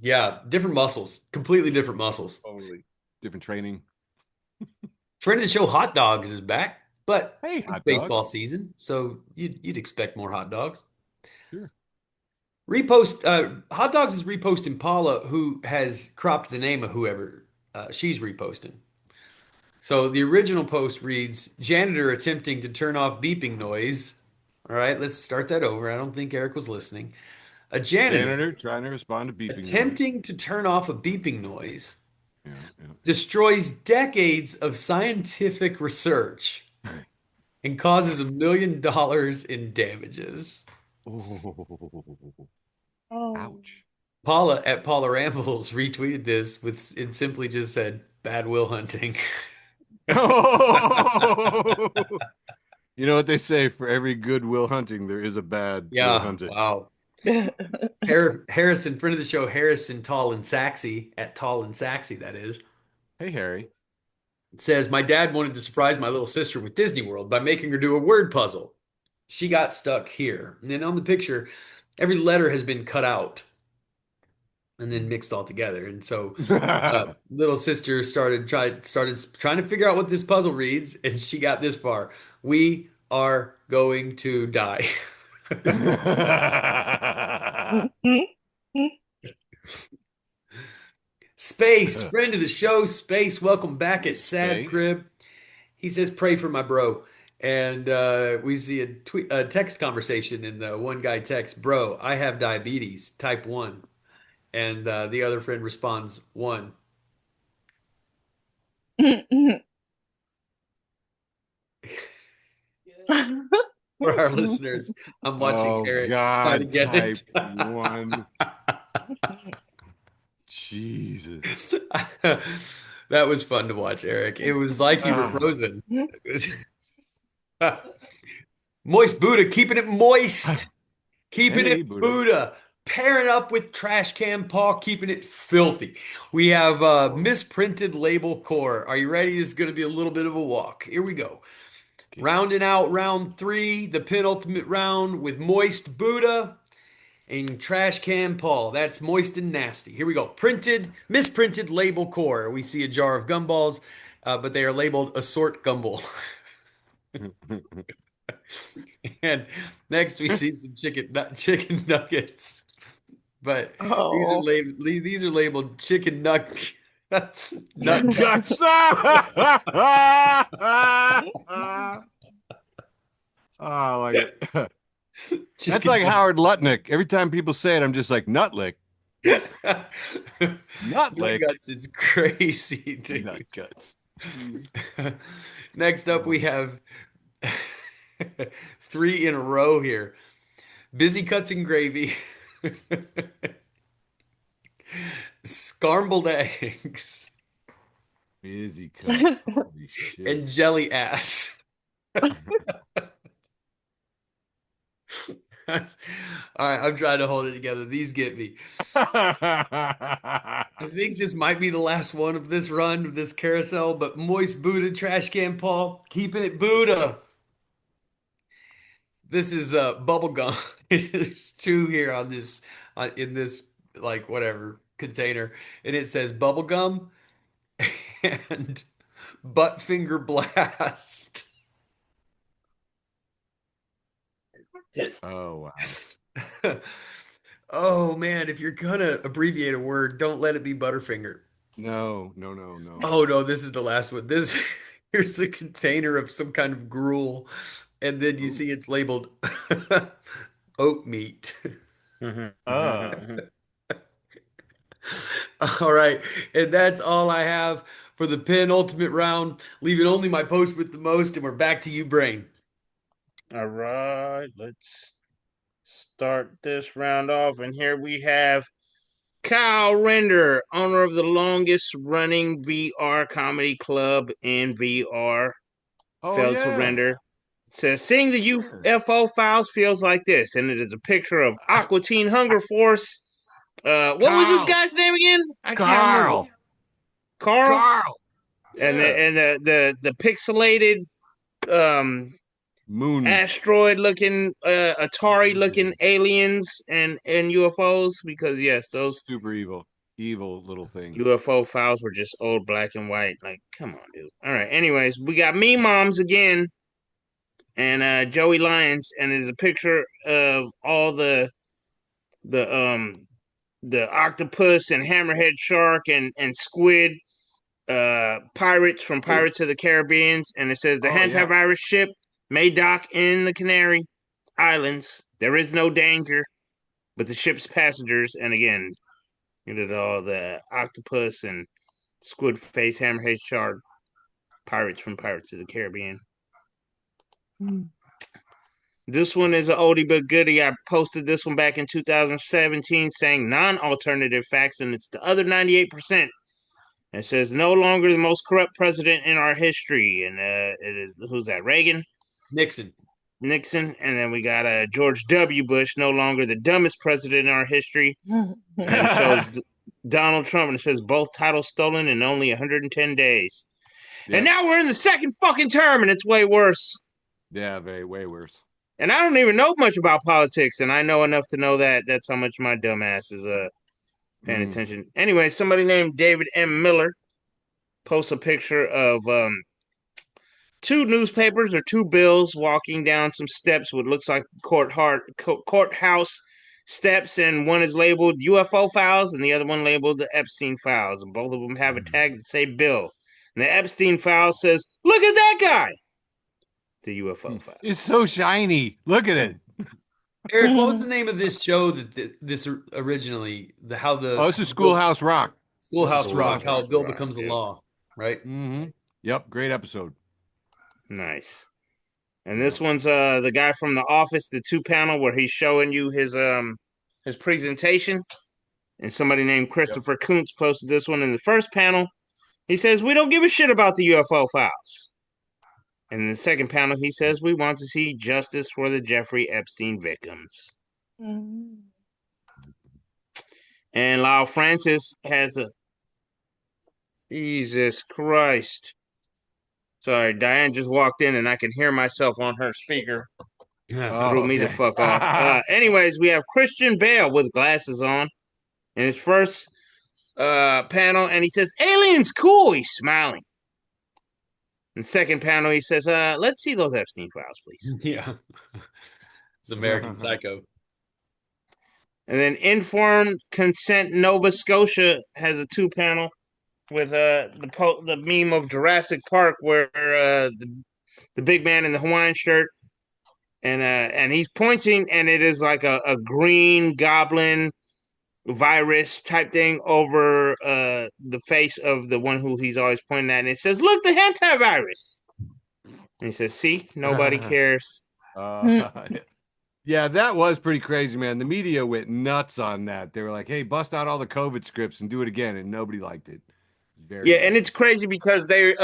Yeah, different muscles, completely different muscles. Totally. Different training. Friend of the show, Hot Dogs is back, but Hey, it's hot baseball dog. season, so you'd expect more hot dogs. Sure. Hot Dogs is reposting Paula, who has cropped the name of whoever she's reposting. So the original post reads, janitor attempting to turn off beeping noise. All right, let's start that over. I don't think Eric was listening. A janitor Trying to respond to beeping noise. attempting to turn off a beeping noise Yeah, yeah. destroys decades of scientific research and causes $1 million in damages. Oh, Oh. ouch. Paula at Paula Rambles retweeted this with it simply just said bad will hunting. You know what they say, for every good will hunting, there is a bad will Yeah, hunting. wow. Harrison, friend of the show, Harrison Tall and Saxy at Tall and Saxy, that is, Hey, Harry. says my dad wanted to surprise my little sister with Disney World by making her do a word puzzle. She got stuck here. And then on the picture, every letter has been cut out and then mixed all together. And so little sister started trying to figure out what this puzzle reads, and she got this far. We are going to die. Space, friend of the show, Space, welcome back at Sad Space. Crib. He says, pray for my bro. And we see a text conversation in the one guy text, bro, I have diabetes, type 1. And the other friend responds, 1. For our listeners, I'm watching Oh, Eric try to God, get type it. 1. Jesus. That was fun to watch, Eric. It was like you were frozen. Moist Buddha, keeping it moist. Keeping Hey, it Buddha. Buddha. Pairing up with Trash Can Paul, keeping it filthy. We have misprinted label core. Are you ready? This is going to be a little bit of a walk. Here we go. Okay. Rounding out round 3, the penultimate round with Moist Buddha and Trash Can Paul. That's moist and nasty. Here we go. Misprinted label core. We see a jar of gumballs, but they are labeled Assort Gumball. And next we see some chicken nuggets. But Oh. these are labeled chicken nut Guts. Oh, I like it. That's chicken like nut- Howard Lutnick. Every time people say it, I'm just like, Nutlick. Nut Nutlick. guts is crazy, dude. Nut guts. Next up, we have 3 in a row here. Busy cuts and gravy. Scrambled eggs. Busy cuts. Holy shit. And jelly ass. All right, I'm trying to hold it together. These get me. I think this might be the last one of this run of this carousel, but Moist Buddha, Trash Can Paul, keeping it Buddha. This is bubble gum. There's 2 here on this in this like whatever container, and it says bubble gum and butt finger blast. Oh, wow. Oh man, if you're gonna abbreviate a word, don't let it be Butterfinger. No. Oh no, this is the last one. This here's a container of some kind of gruel, and then you see it's labeled oat meat. All right, and that's all I have for the penultimate round, leaving only my post with the most, and we're back to you, Brain. All right, let's start this round off. And here we have Kyle Render, owner of the longest running VR comedy club in VR. Oh, Failed to yeah. render. Says, seeing the UFO files feels like this. And it is a picture of Aqua Teen Hunger Force. What was this Carl. guy's name again? I can't remember. Carl? Carl. And Yeah. the pixelated Moon. asteroid looking Atari looking aliens and UFOs, because yes, those Super evil little thing. UFO files were just old black and white. Like, come on, dude. All right. Anyways, we got Me Moms again and Joey Lyons, and there's a picture of all the the octopus and hammerhead shark and squid pirates from Pirates of the Caribbean, and it says the antivirus ship may dock in the Canary Islands. There is no danger, but the ship's passengers, and again, you know, all the octopus and squid face hammerhead shark pirates from Pirates of the Caribbean. This one is an oldie but goodie. I posted this one back in 2017 saying non-alternative facts, and it's the other 98%. It says no longer the most corrupt president in our history, and it is who's that? Reagan, Nixon. Nixon, and then we got George W. Bush, no longer the dumbest president in our history, and it shows Donald Trump, and it says both titles stolen in only 110 days. Yep. And now we're in the second fucking term, and it's way worse. Yeah, way worse. And I don't even know much about politics, and I know enough to know that that's how much my dumb ass is paying attention. Anyway, somebody named David M. Miller posts a picture of two newspapers or two bills walking down some steps, what looks like courthouse steps, and one is labeled UFO files, and the other one labeled the Epstein files, and both of them have a tag that say Bill. And the Epstein file says, "Look at that guy." The UFO file. It's so shiny. Look at it. Eric, what was the name of this show that this originally Oh, this is Schoolhouse Rock. Schoolhouse Rock, how a bill Rock, becomes a yeah. law, right? Mm-hmm. Yep, great episode. Nice. And this one's the guy from The Office, the 2-panel where he's showing you his presentation. And somebody named Christopher Kuntz posted this one in the first panel. He says, "We don't give a shit about the UFO files." And in the second panel, he says, "We want to see justice for the Jeffrey Epstein victims." And Lyle Francis has a... Jesus Christ. Sorry, Diane just walked in and I can hear myself on her speaker. Threw me the fuck off. Anyways, we have Christian Bale with glasses on in his first panel, and he says, "Aliens, cool." He's smiling. In the second panel, he says, "Let's see those Epstein files, please." Yeah. It's American Psycho. And then Informed Consent Nova Scotia has a 2-panel with the meme of Jurassic Park where the big man in the Hawaiian shirt and he's pointing, and it is like a green goblin virus type thing over the face of the one who he's always pointing at, and it says, "Look, the hentai virus." And he says, "See, nobody cares." Yeah, that was pretty crazy, man. The media went nuts on that. They were like, "Hey, bust out all the COVID scripts and do it again," and nobody liked it. Yeah, and it's crazy because they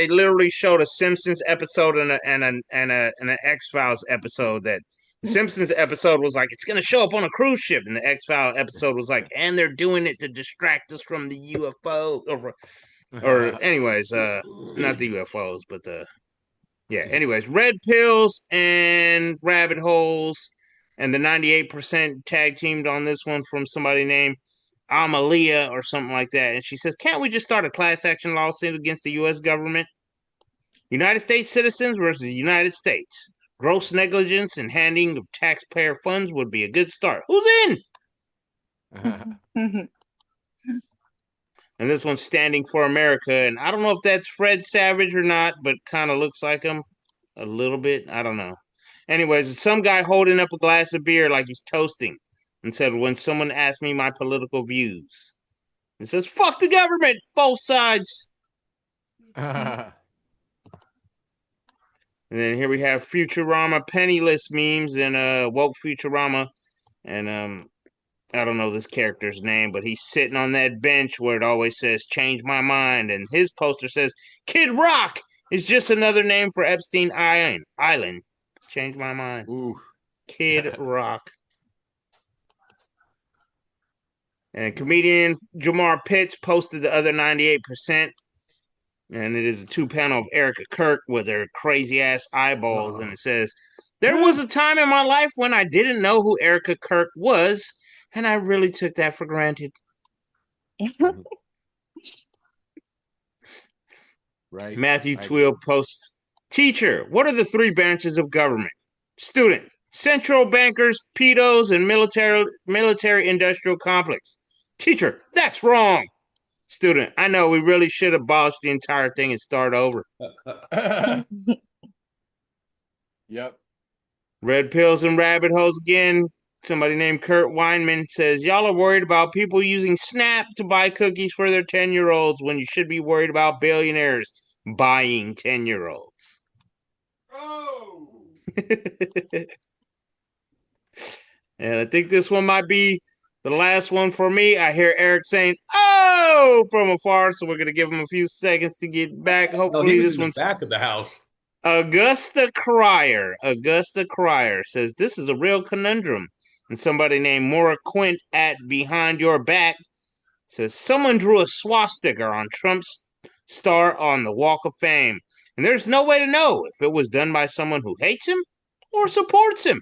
literally showed a Simpsons episode and an X-Files episode. That the Simpsons episode was like, it's gonna show up on a cruise ship, and the X-Files episode was like, and they're doing it to distract us from the UFO or anyways, not the UFOs, but anyways, red pills and rabbit holes, and the 98% tag teamed on this one from somebody named Amalia or something like that. And she says, "Can't we just start a class action lawsuit against the U.S. government? United States citizens versus the United States. Gross negligence in handing of taxpayer funds would be a good start. Who's in?" And this one's Standing for America. And I don't know if that's Fred Savage or not, but kind of looks like him a little bit. I don't know. Anyways, it's some guy holding up a glass of beer like he's toasting and said, "When someone asks me my political views," it says, "Fuck the government, both sides." And then here we have Futurama penniless memes and woke Futurama. And I don't know this character's name, but he's sitting on that bench where it always says "Change my mind," and his poster says "Kid Rock is just another name for Epstein Island. Change my mind." Ooh. Kid Rock. And comedian Jamar Pitts posted the other 98%. And it is a 2-panel of Erica Kirk with her crazy ass eyeballs. And it says, "There was a time in my life when I didn't know who Erica Kirk was, and I really took that for granted." Right. Matthew Twill posts, "Teacher, what are the 3 branches of government?" Student, central bankers, pedos, and military industrial complex. Teacher, that's wrong. Student, I know, we really should abolish the entire thing and start over. Yep. Red pills and rabbit holes again. Somebody named Kurt Weinman says, "Y'all are worried about people using Snap to buy cookies for their 10-year-olds when you should be worried about billionaires buying 10-year-olds. Oh. And I think this one might be the last one for me. I hear Eric saying, "Oh!" from afar, so we're going to give him a few seconds to get back. No, he Hopefully, was this in the one's back of the house. Augusta Crier. Augusta Crier says, "This is a real conundrum." And somebody named Maura Quint at Behind Your Back says, "Someone drew a swastika on Trump's star on the Walk of Fame, and there's no way to know if it was done by someone who hates him or supports him."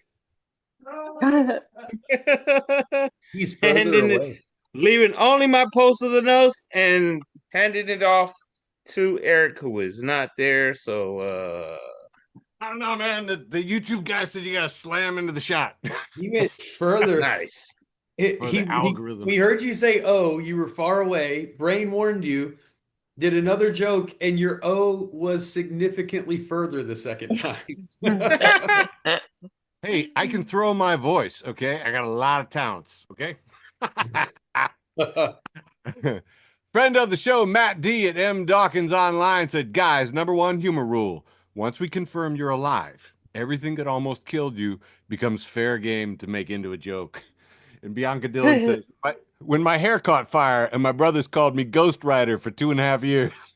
He's further Handing it, away. leaving only my post of the notes and handing it off to Eric, who is not there. So, I don't know, man. The YouTube guy said you gotta slam into the shot. He went further. nice. Or the algorithm. We heard you say "oh," you were far away. Brain warned you. Did another joke, and your "oh" was significantly further the second time. Hey, I can throw my voice, okay? I got a lot of talents, okay? Friend of the show, Matt D at M Dawkins Online said, "Guys, number one humor rule. Once we confirm you're alive, everything that almost killed you becomes fair game to make into a joke." And Bianca Dillon says, "When my hair caught fire and my brothers called me Ghost Rider for 2.5 years."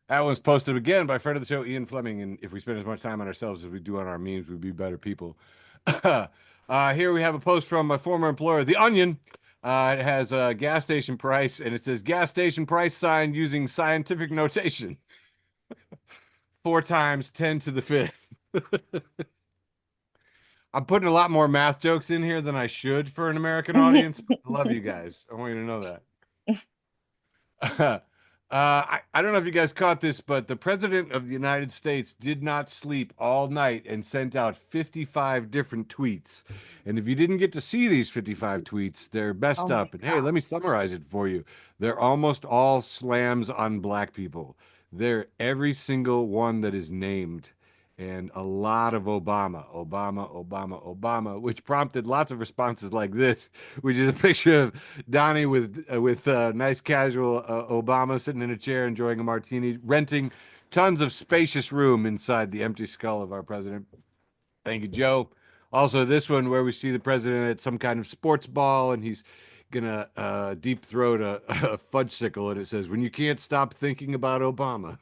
That was posted again by friend of the show, Ian Fleming. And if we spend as much time on ourselves as we do on our memes, we'd be better people. Here we have a post from my former employer, The Onion. It has a gas station price, and it says gas station price sign using scientific notation. 4 times 10 to the 5th. I'm putting a lot more math jokes in here than I should for an American audience. I love you guys. I want you to know that. I don't know if you guys caught this, but the President of the United States did not sleep all night and sent out 55 different tweets. And if you didn't get to see these 55 tweets, they're best up. And hey, let me summarize it for you. They're almost all slams on black people. They're every single one that is named. And a lot of Obama, which prompted lots of responses like this, which is a picture of Donnie with nice casual Obama sitting in a chair enjoying a martini, renting tons of spacious room inside the empty skull of our president. Thank you, Joe. Also, this one where we see the president at some kind of sports ball and he's gonna deep throat a fudgesicle, and it says, "When you can't stop thinking about Obama."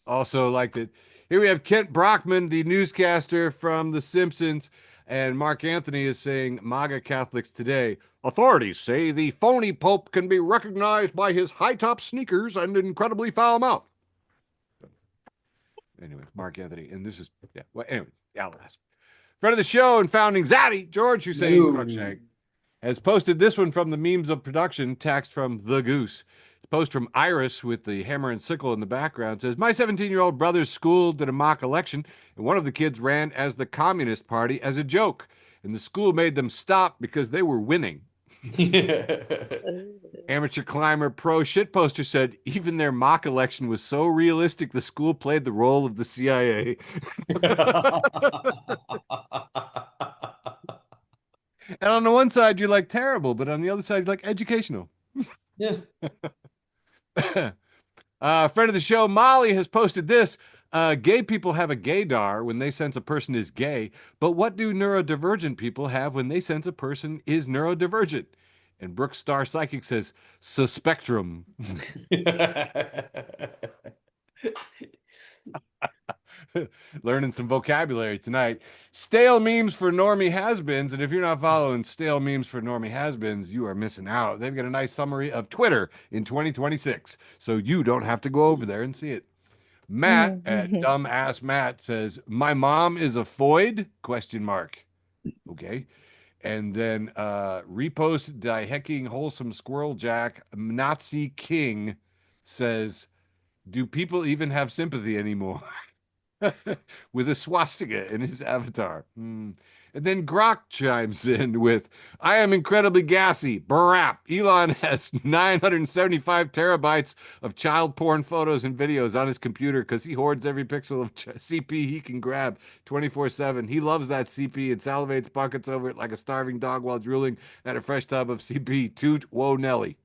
Also liked it. Here we have Kent Brockman, the newscaster from The Simpsons, and Mark Anthony is saying, "MAGA Catholics today. Authorities say the phony Pope can be recognized by his high-top sneakers and incredibly foul mouth." Anyway, Mark Anthony, and this is, yeah, well, anyway, yeah, last. Friend of the show and founding Zaddy, George Hussein Cruikshank, has posted this one from the Memes of Production, text from The Goose. Post from Iris with the hammer and sickle in the background says, "My 17-year-old brother's school did a mock election, and one of the kids ran as the Communist Party as a joke, and the school made them stop because they were winning." Amateur Climber Pro Shitposter said, "Even their mock election was so realistic the school played the role of the CIA." And on the one side, you're like terrible, but on the other side, you're like educational. Yeah. Friend of the show, Molly, has posted this. Gay people have a gaydar when they sense a person is gay, but what do neurodivergent people have when they sense a person is neurodivergent? And Brooke Star Psychic says, "Suspectrum." Learning some vocabulary tonight. Stale memes for normie has-beens, and if you're not following stale memes for normie has-beens, you are missing out. They've got a nice summary of Twitter in 2026, so you don't have to go over there and see it. Matt at Dumbass Matt says, "My mom is a foid?" Question mark. Okay. And then repost die hecking wholesome squirrel jack Nazi King says, "Do people even have sympathy anymore?" With a swastika in his avatar. And then Grok chimes in with, "I am incredibly gassy. Brap. Elon has 975 terabytes of child porn photos and videos on his computer because he hoards every pixel of CP he can grab 24/7. He loves that CP and salivates buckets over it like a starving dog while drooling at a fresh tub of CP. Toot, whoa, Nelly."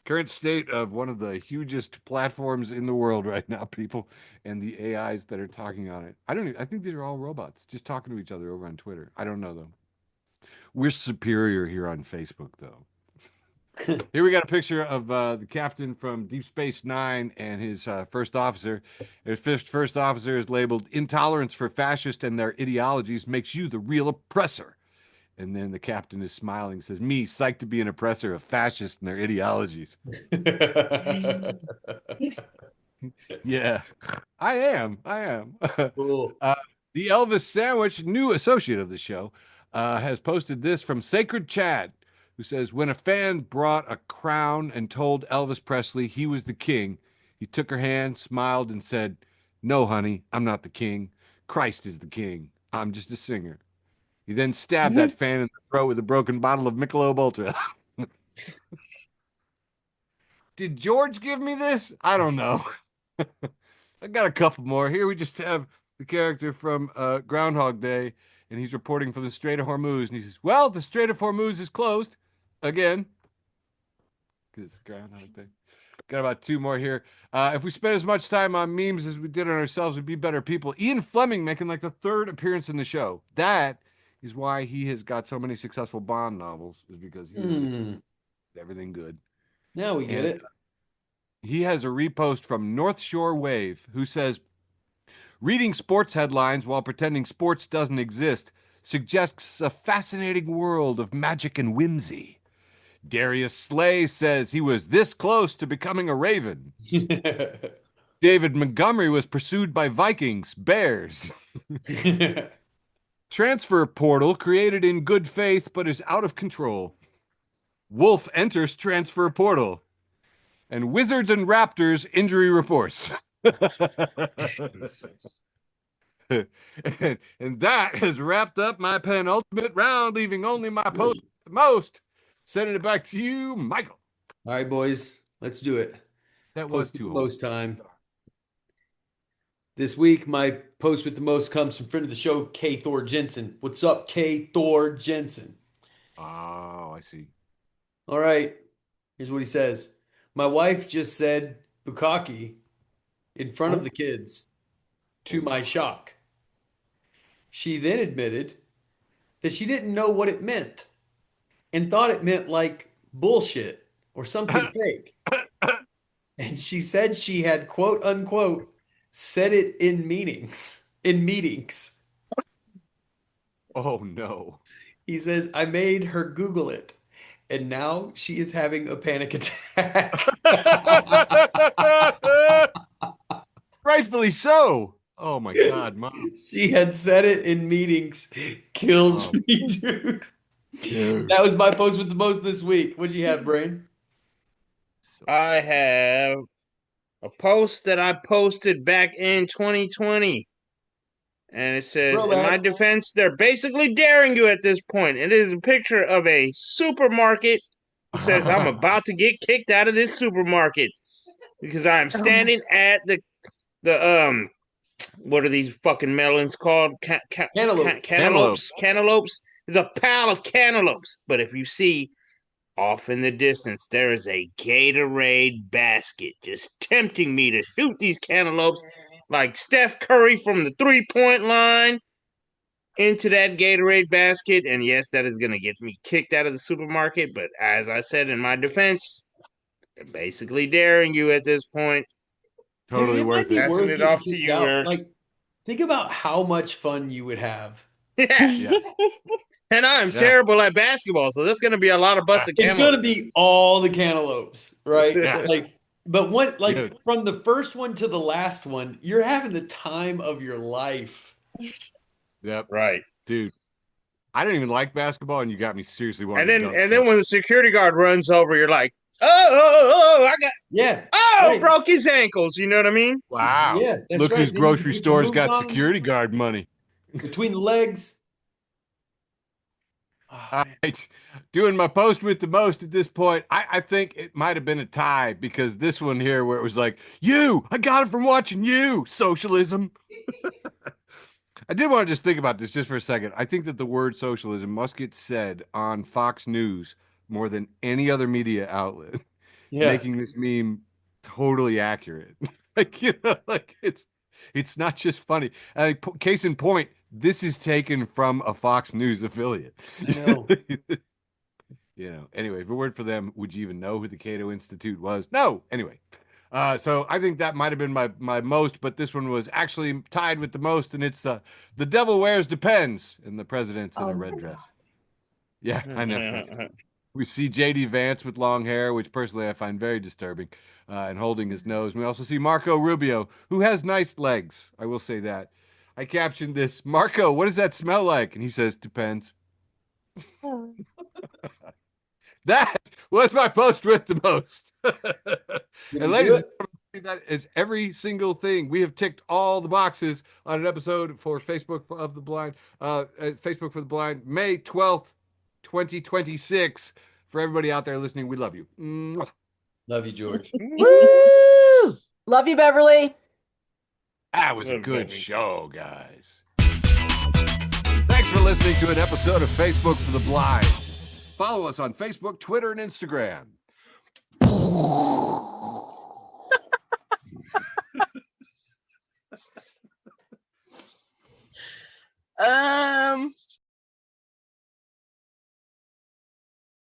Current state of one of the hugest platforms in the world right now, people, and the AIs that are talking on it. I think these are all robots just talking to each other over on Twitter. I don't know though. We're superior here on Facebook though. Here we got a picture of the captain from Deep Space Nine and his first officer. His first officer is labeled "Intolerance for fascists and their ideologies makes you the real oppressor." And then the captain is smiling, says, "Me, psyched to be an oppressor of fascists and their ideologies." Yeah, I am. I am. Cool. The Elvis Sandwich, new associate of the show, has posted this from Sacred Chad, who says, when a fan brought a crown and told Elvis Presley he was the king, he took her hand, smiled, and said, "No, honey, I'm not the king. Christ is the king. I'm just a singer." He then stabbed that fan in the throat with a broken bottle of Michelob Ultra. Did George give me this? I don't know. I got a couple more. Here we just have the character from Groundhog Day, and he's reporting from the Strait of Hormuz. And he says, well, the Strait of Hormuz is closed again. Because Groundhog Day. Got about two more here. If we spent as much time on memes as we did on ourselves, we'd be better people. Ian Fleming making like the third appearance in the show. That is why he has got so many successful Bond novels, is because he is everything good. Now we get it. He has a repost from North Shore Wave, who says, reading sports headlines while pretending sports doesn't exist suggests a fascinating world of magic and whimsy. Darius Slay says he was this close to becoming a Raven. David Montgomery was pursued by Vikings, Bears. Transfer portal created in good faith but is out of control. Wolf enters transfer portal. And Wizards and Raptors injury reports. and that has wrapped up my penultimate round, leaving only my post the most. Sending it back to you, Michael. All right, boys, let's do it. That Post was with too the old. most time. This week, my post with the most comes from friend of the show, K. Thor Jensen. What's up, K. Thor Jensen? Oh, I see. All right, here's what he says. My wife just said bukkake in front of the kids, to my shock. She then admitted that she didn't know what it meant and thought it meant like bullshit or something fake. And she said she had, quote unquote, said it in meetings. Oh, no. He says, I made her Google it, and now she is having a panic attack. Rightfully so. Oh, my God, Mom. She had said it in meetings. Kills me, dude. That was my post with the most this week. What'd you have, Brain? I have a post that I posted back in 2020. And it says, in my defense, they're basically daring you at this point. It is a picture of a supermarket. It says, I'm about to get kicked out of this supermarket because I am standing at the what are these fucking melons called? Cantaloupes. Cantaloupes. There's a pile of cantaloupes. But if you see off in the distance, there is a Gatorade basket just tempting me to shoot these cantaloupes like Steph Curry from the 3-point line into that Gatorade basket. And yes, that is going to get me kicked out of the supermarket. But as I said in my defense, they're basically daring you at this point. Totally Dude, worth it. Passing it off to you, Eric. Like, think about how much fun you would have. Yeah. And I'm terrible at basketball, so there's going to be a lot of busted It's cantaloupes. going to be all the cantaloupes, right? Yeah. But what, like, Dude. from the first one to the last one, you're having the time of your life. Yep. Right. Dude, I don't even like basketball, and you got me seriously wanting And to then dunk. and then when the security guard runs over, you're like, oh, I got Yeah. right. Broke his ankles. You know what I mean? Wow. Yeah, that's Look right. whose Then you grocery put your store's moves got on security guard money. between the legs. All right. Doing my post with the most at this point, I think it might have been a tie because this one here where it was like, I got it from watching you, socialism. I did want to just think about this just for a second. I think that the word socialism must get said on Fox News more than any other media outlet Yeah. making this meme totally accurate. Like, you know, like it's not just funny. Case in point, this is taken from a Fox News affiliate. I know. You know, anyway, if it weren't for them, would you even know who the Cato Institute was? No. Anyway, so I think that might have been my most, but this one was actually tied with the most, and it's the devil wears depends, and the president's in a red dress. Yeah, I know. Right? We see J.D. Vance with long hair, which personally I find very disturbing, and holding his nose. We also see Marco Rubio, who has nice legs. I will say that. I captioned this, Marco, what does that smell like? And he says, depends. That was my post with the most. And ladies and gentlemen, that is every single thing. We have ticked all the boxes on an episode for Facebook of the Blind, Facebook for the Blind, May 12th, 2026. For everybody out there listening, we love you. Mwah. Love you, George. Woo! Love you, Beverly. That was a good show, guys. Thanks for listening to an episode of Facebook for the Blind. Follow us on Facebook, Twitter, and Instagram.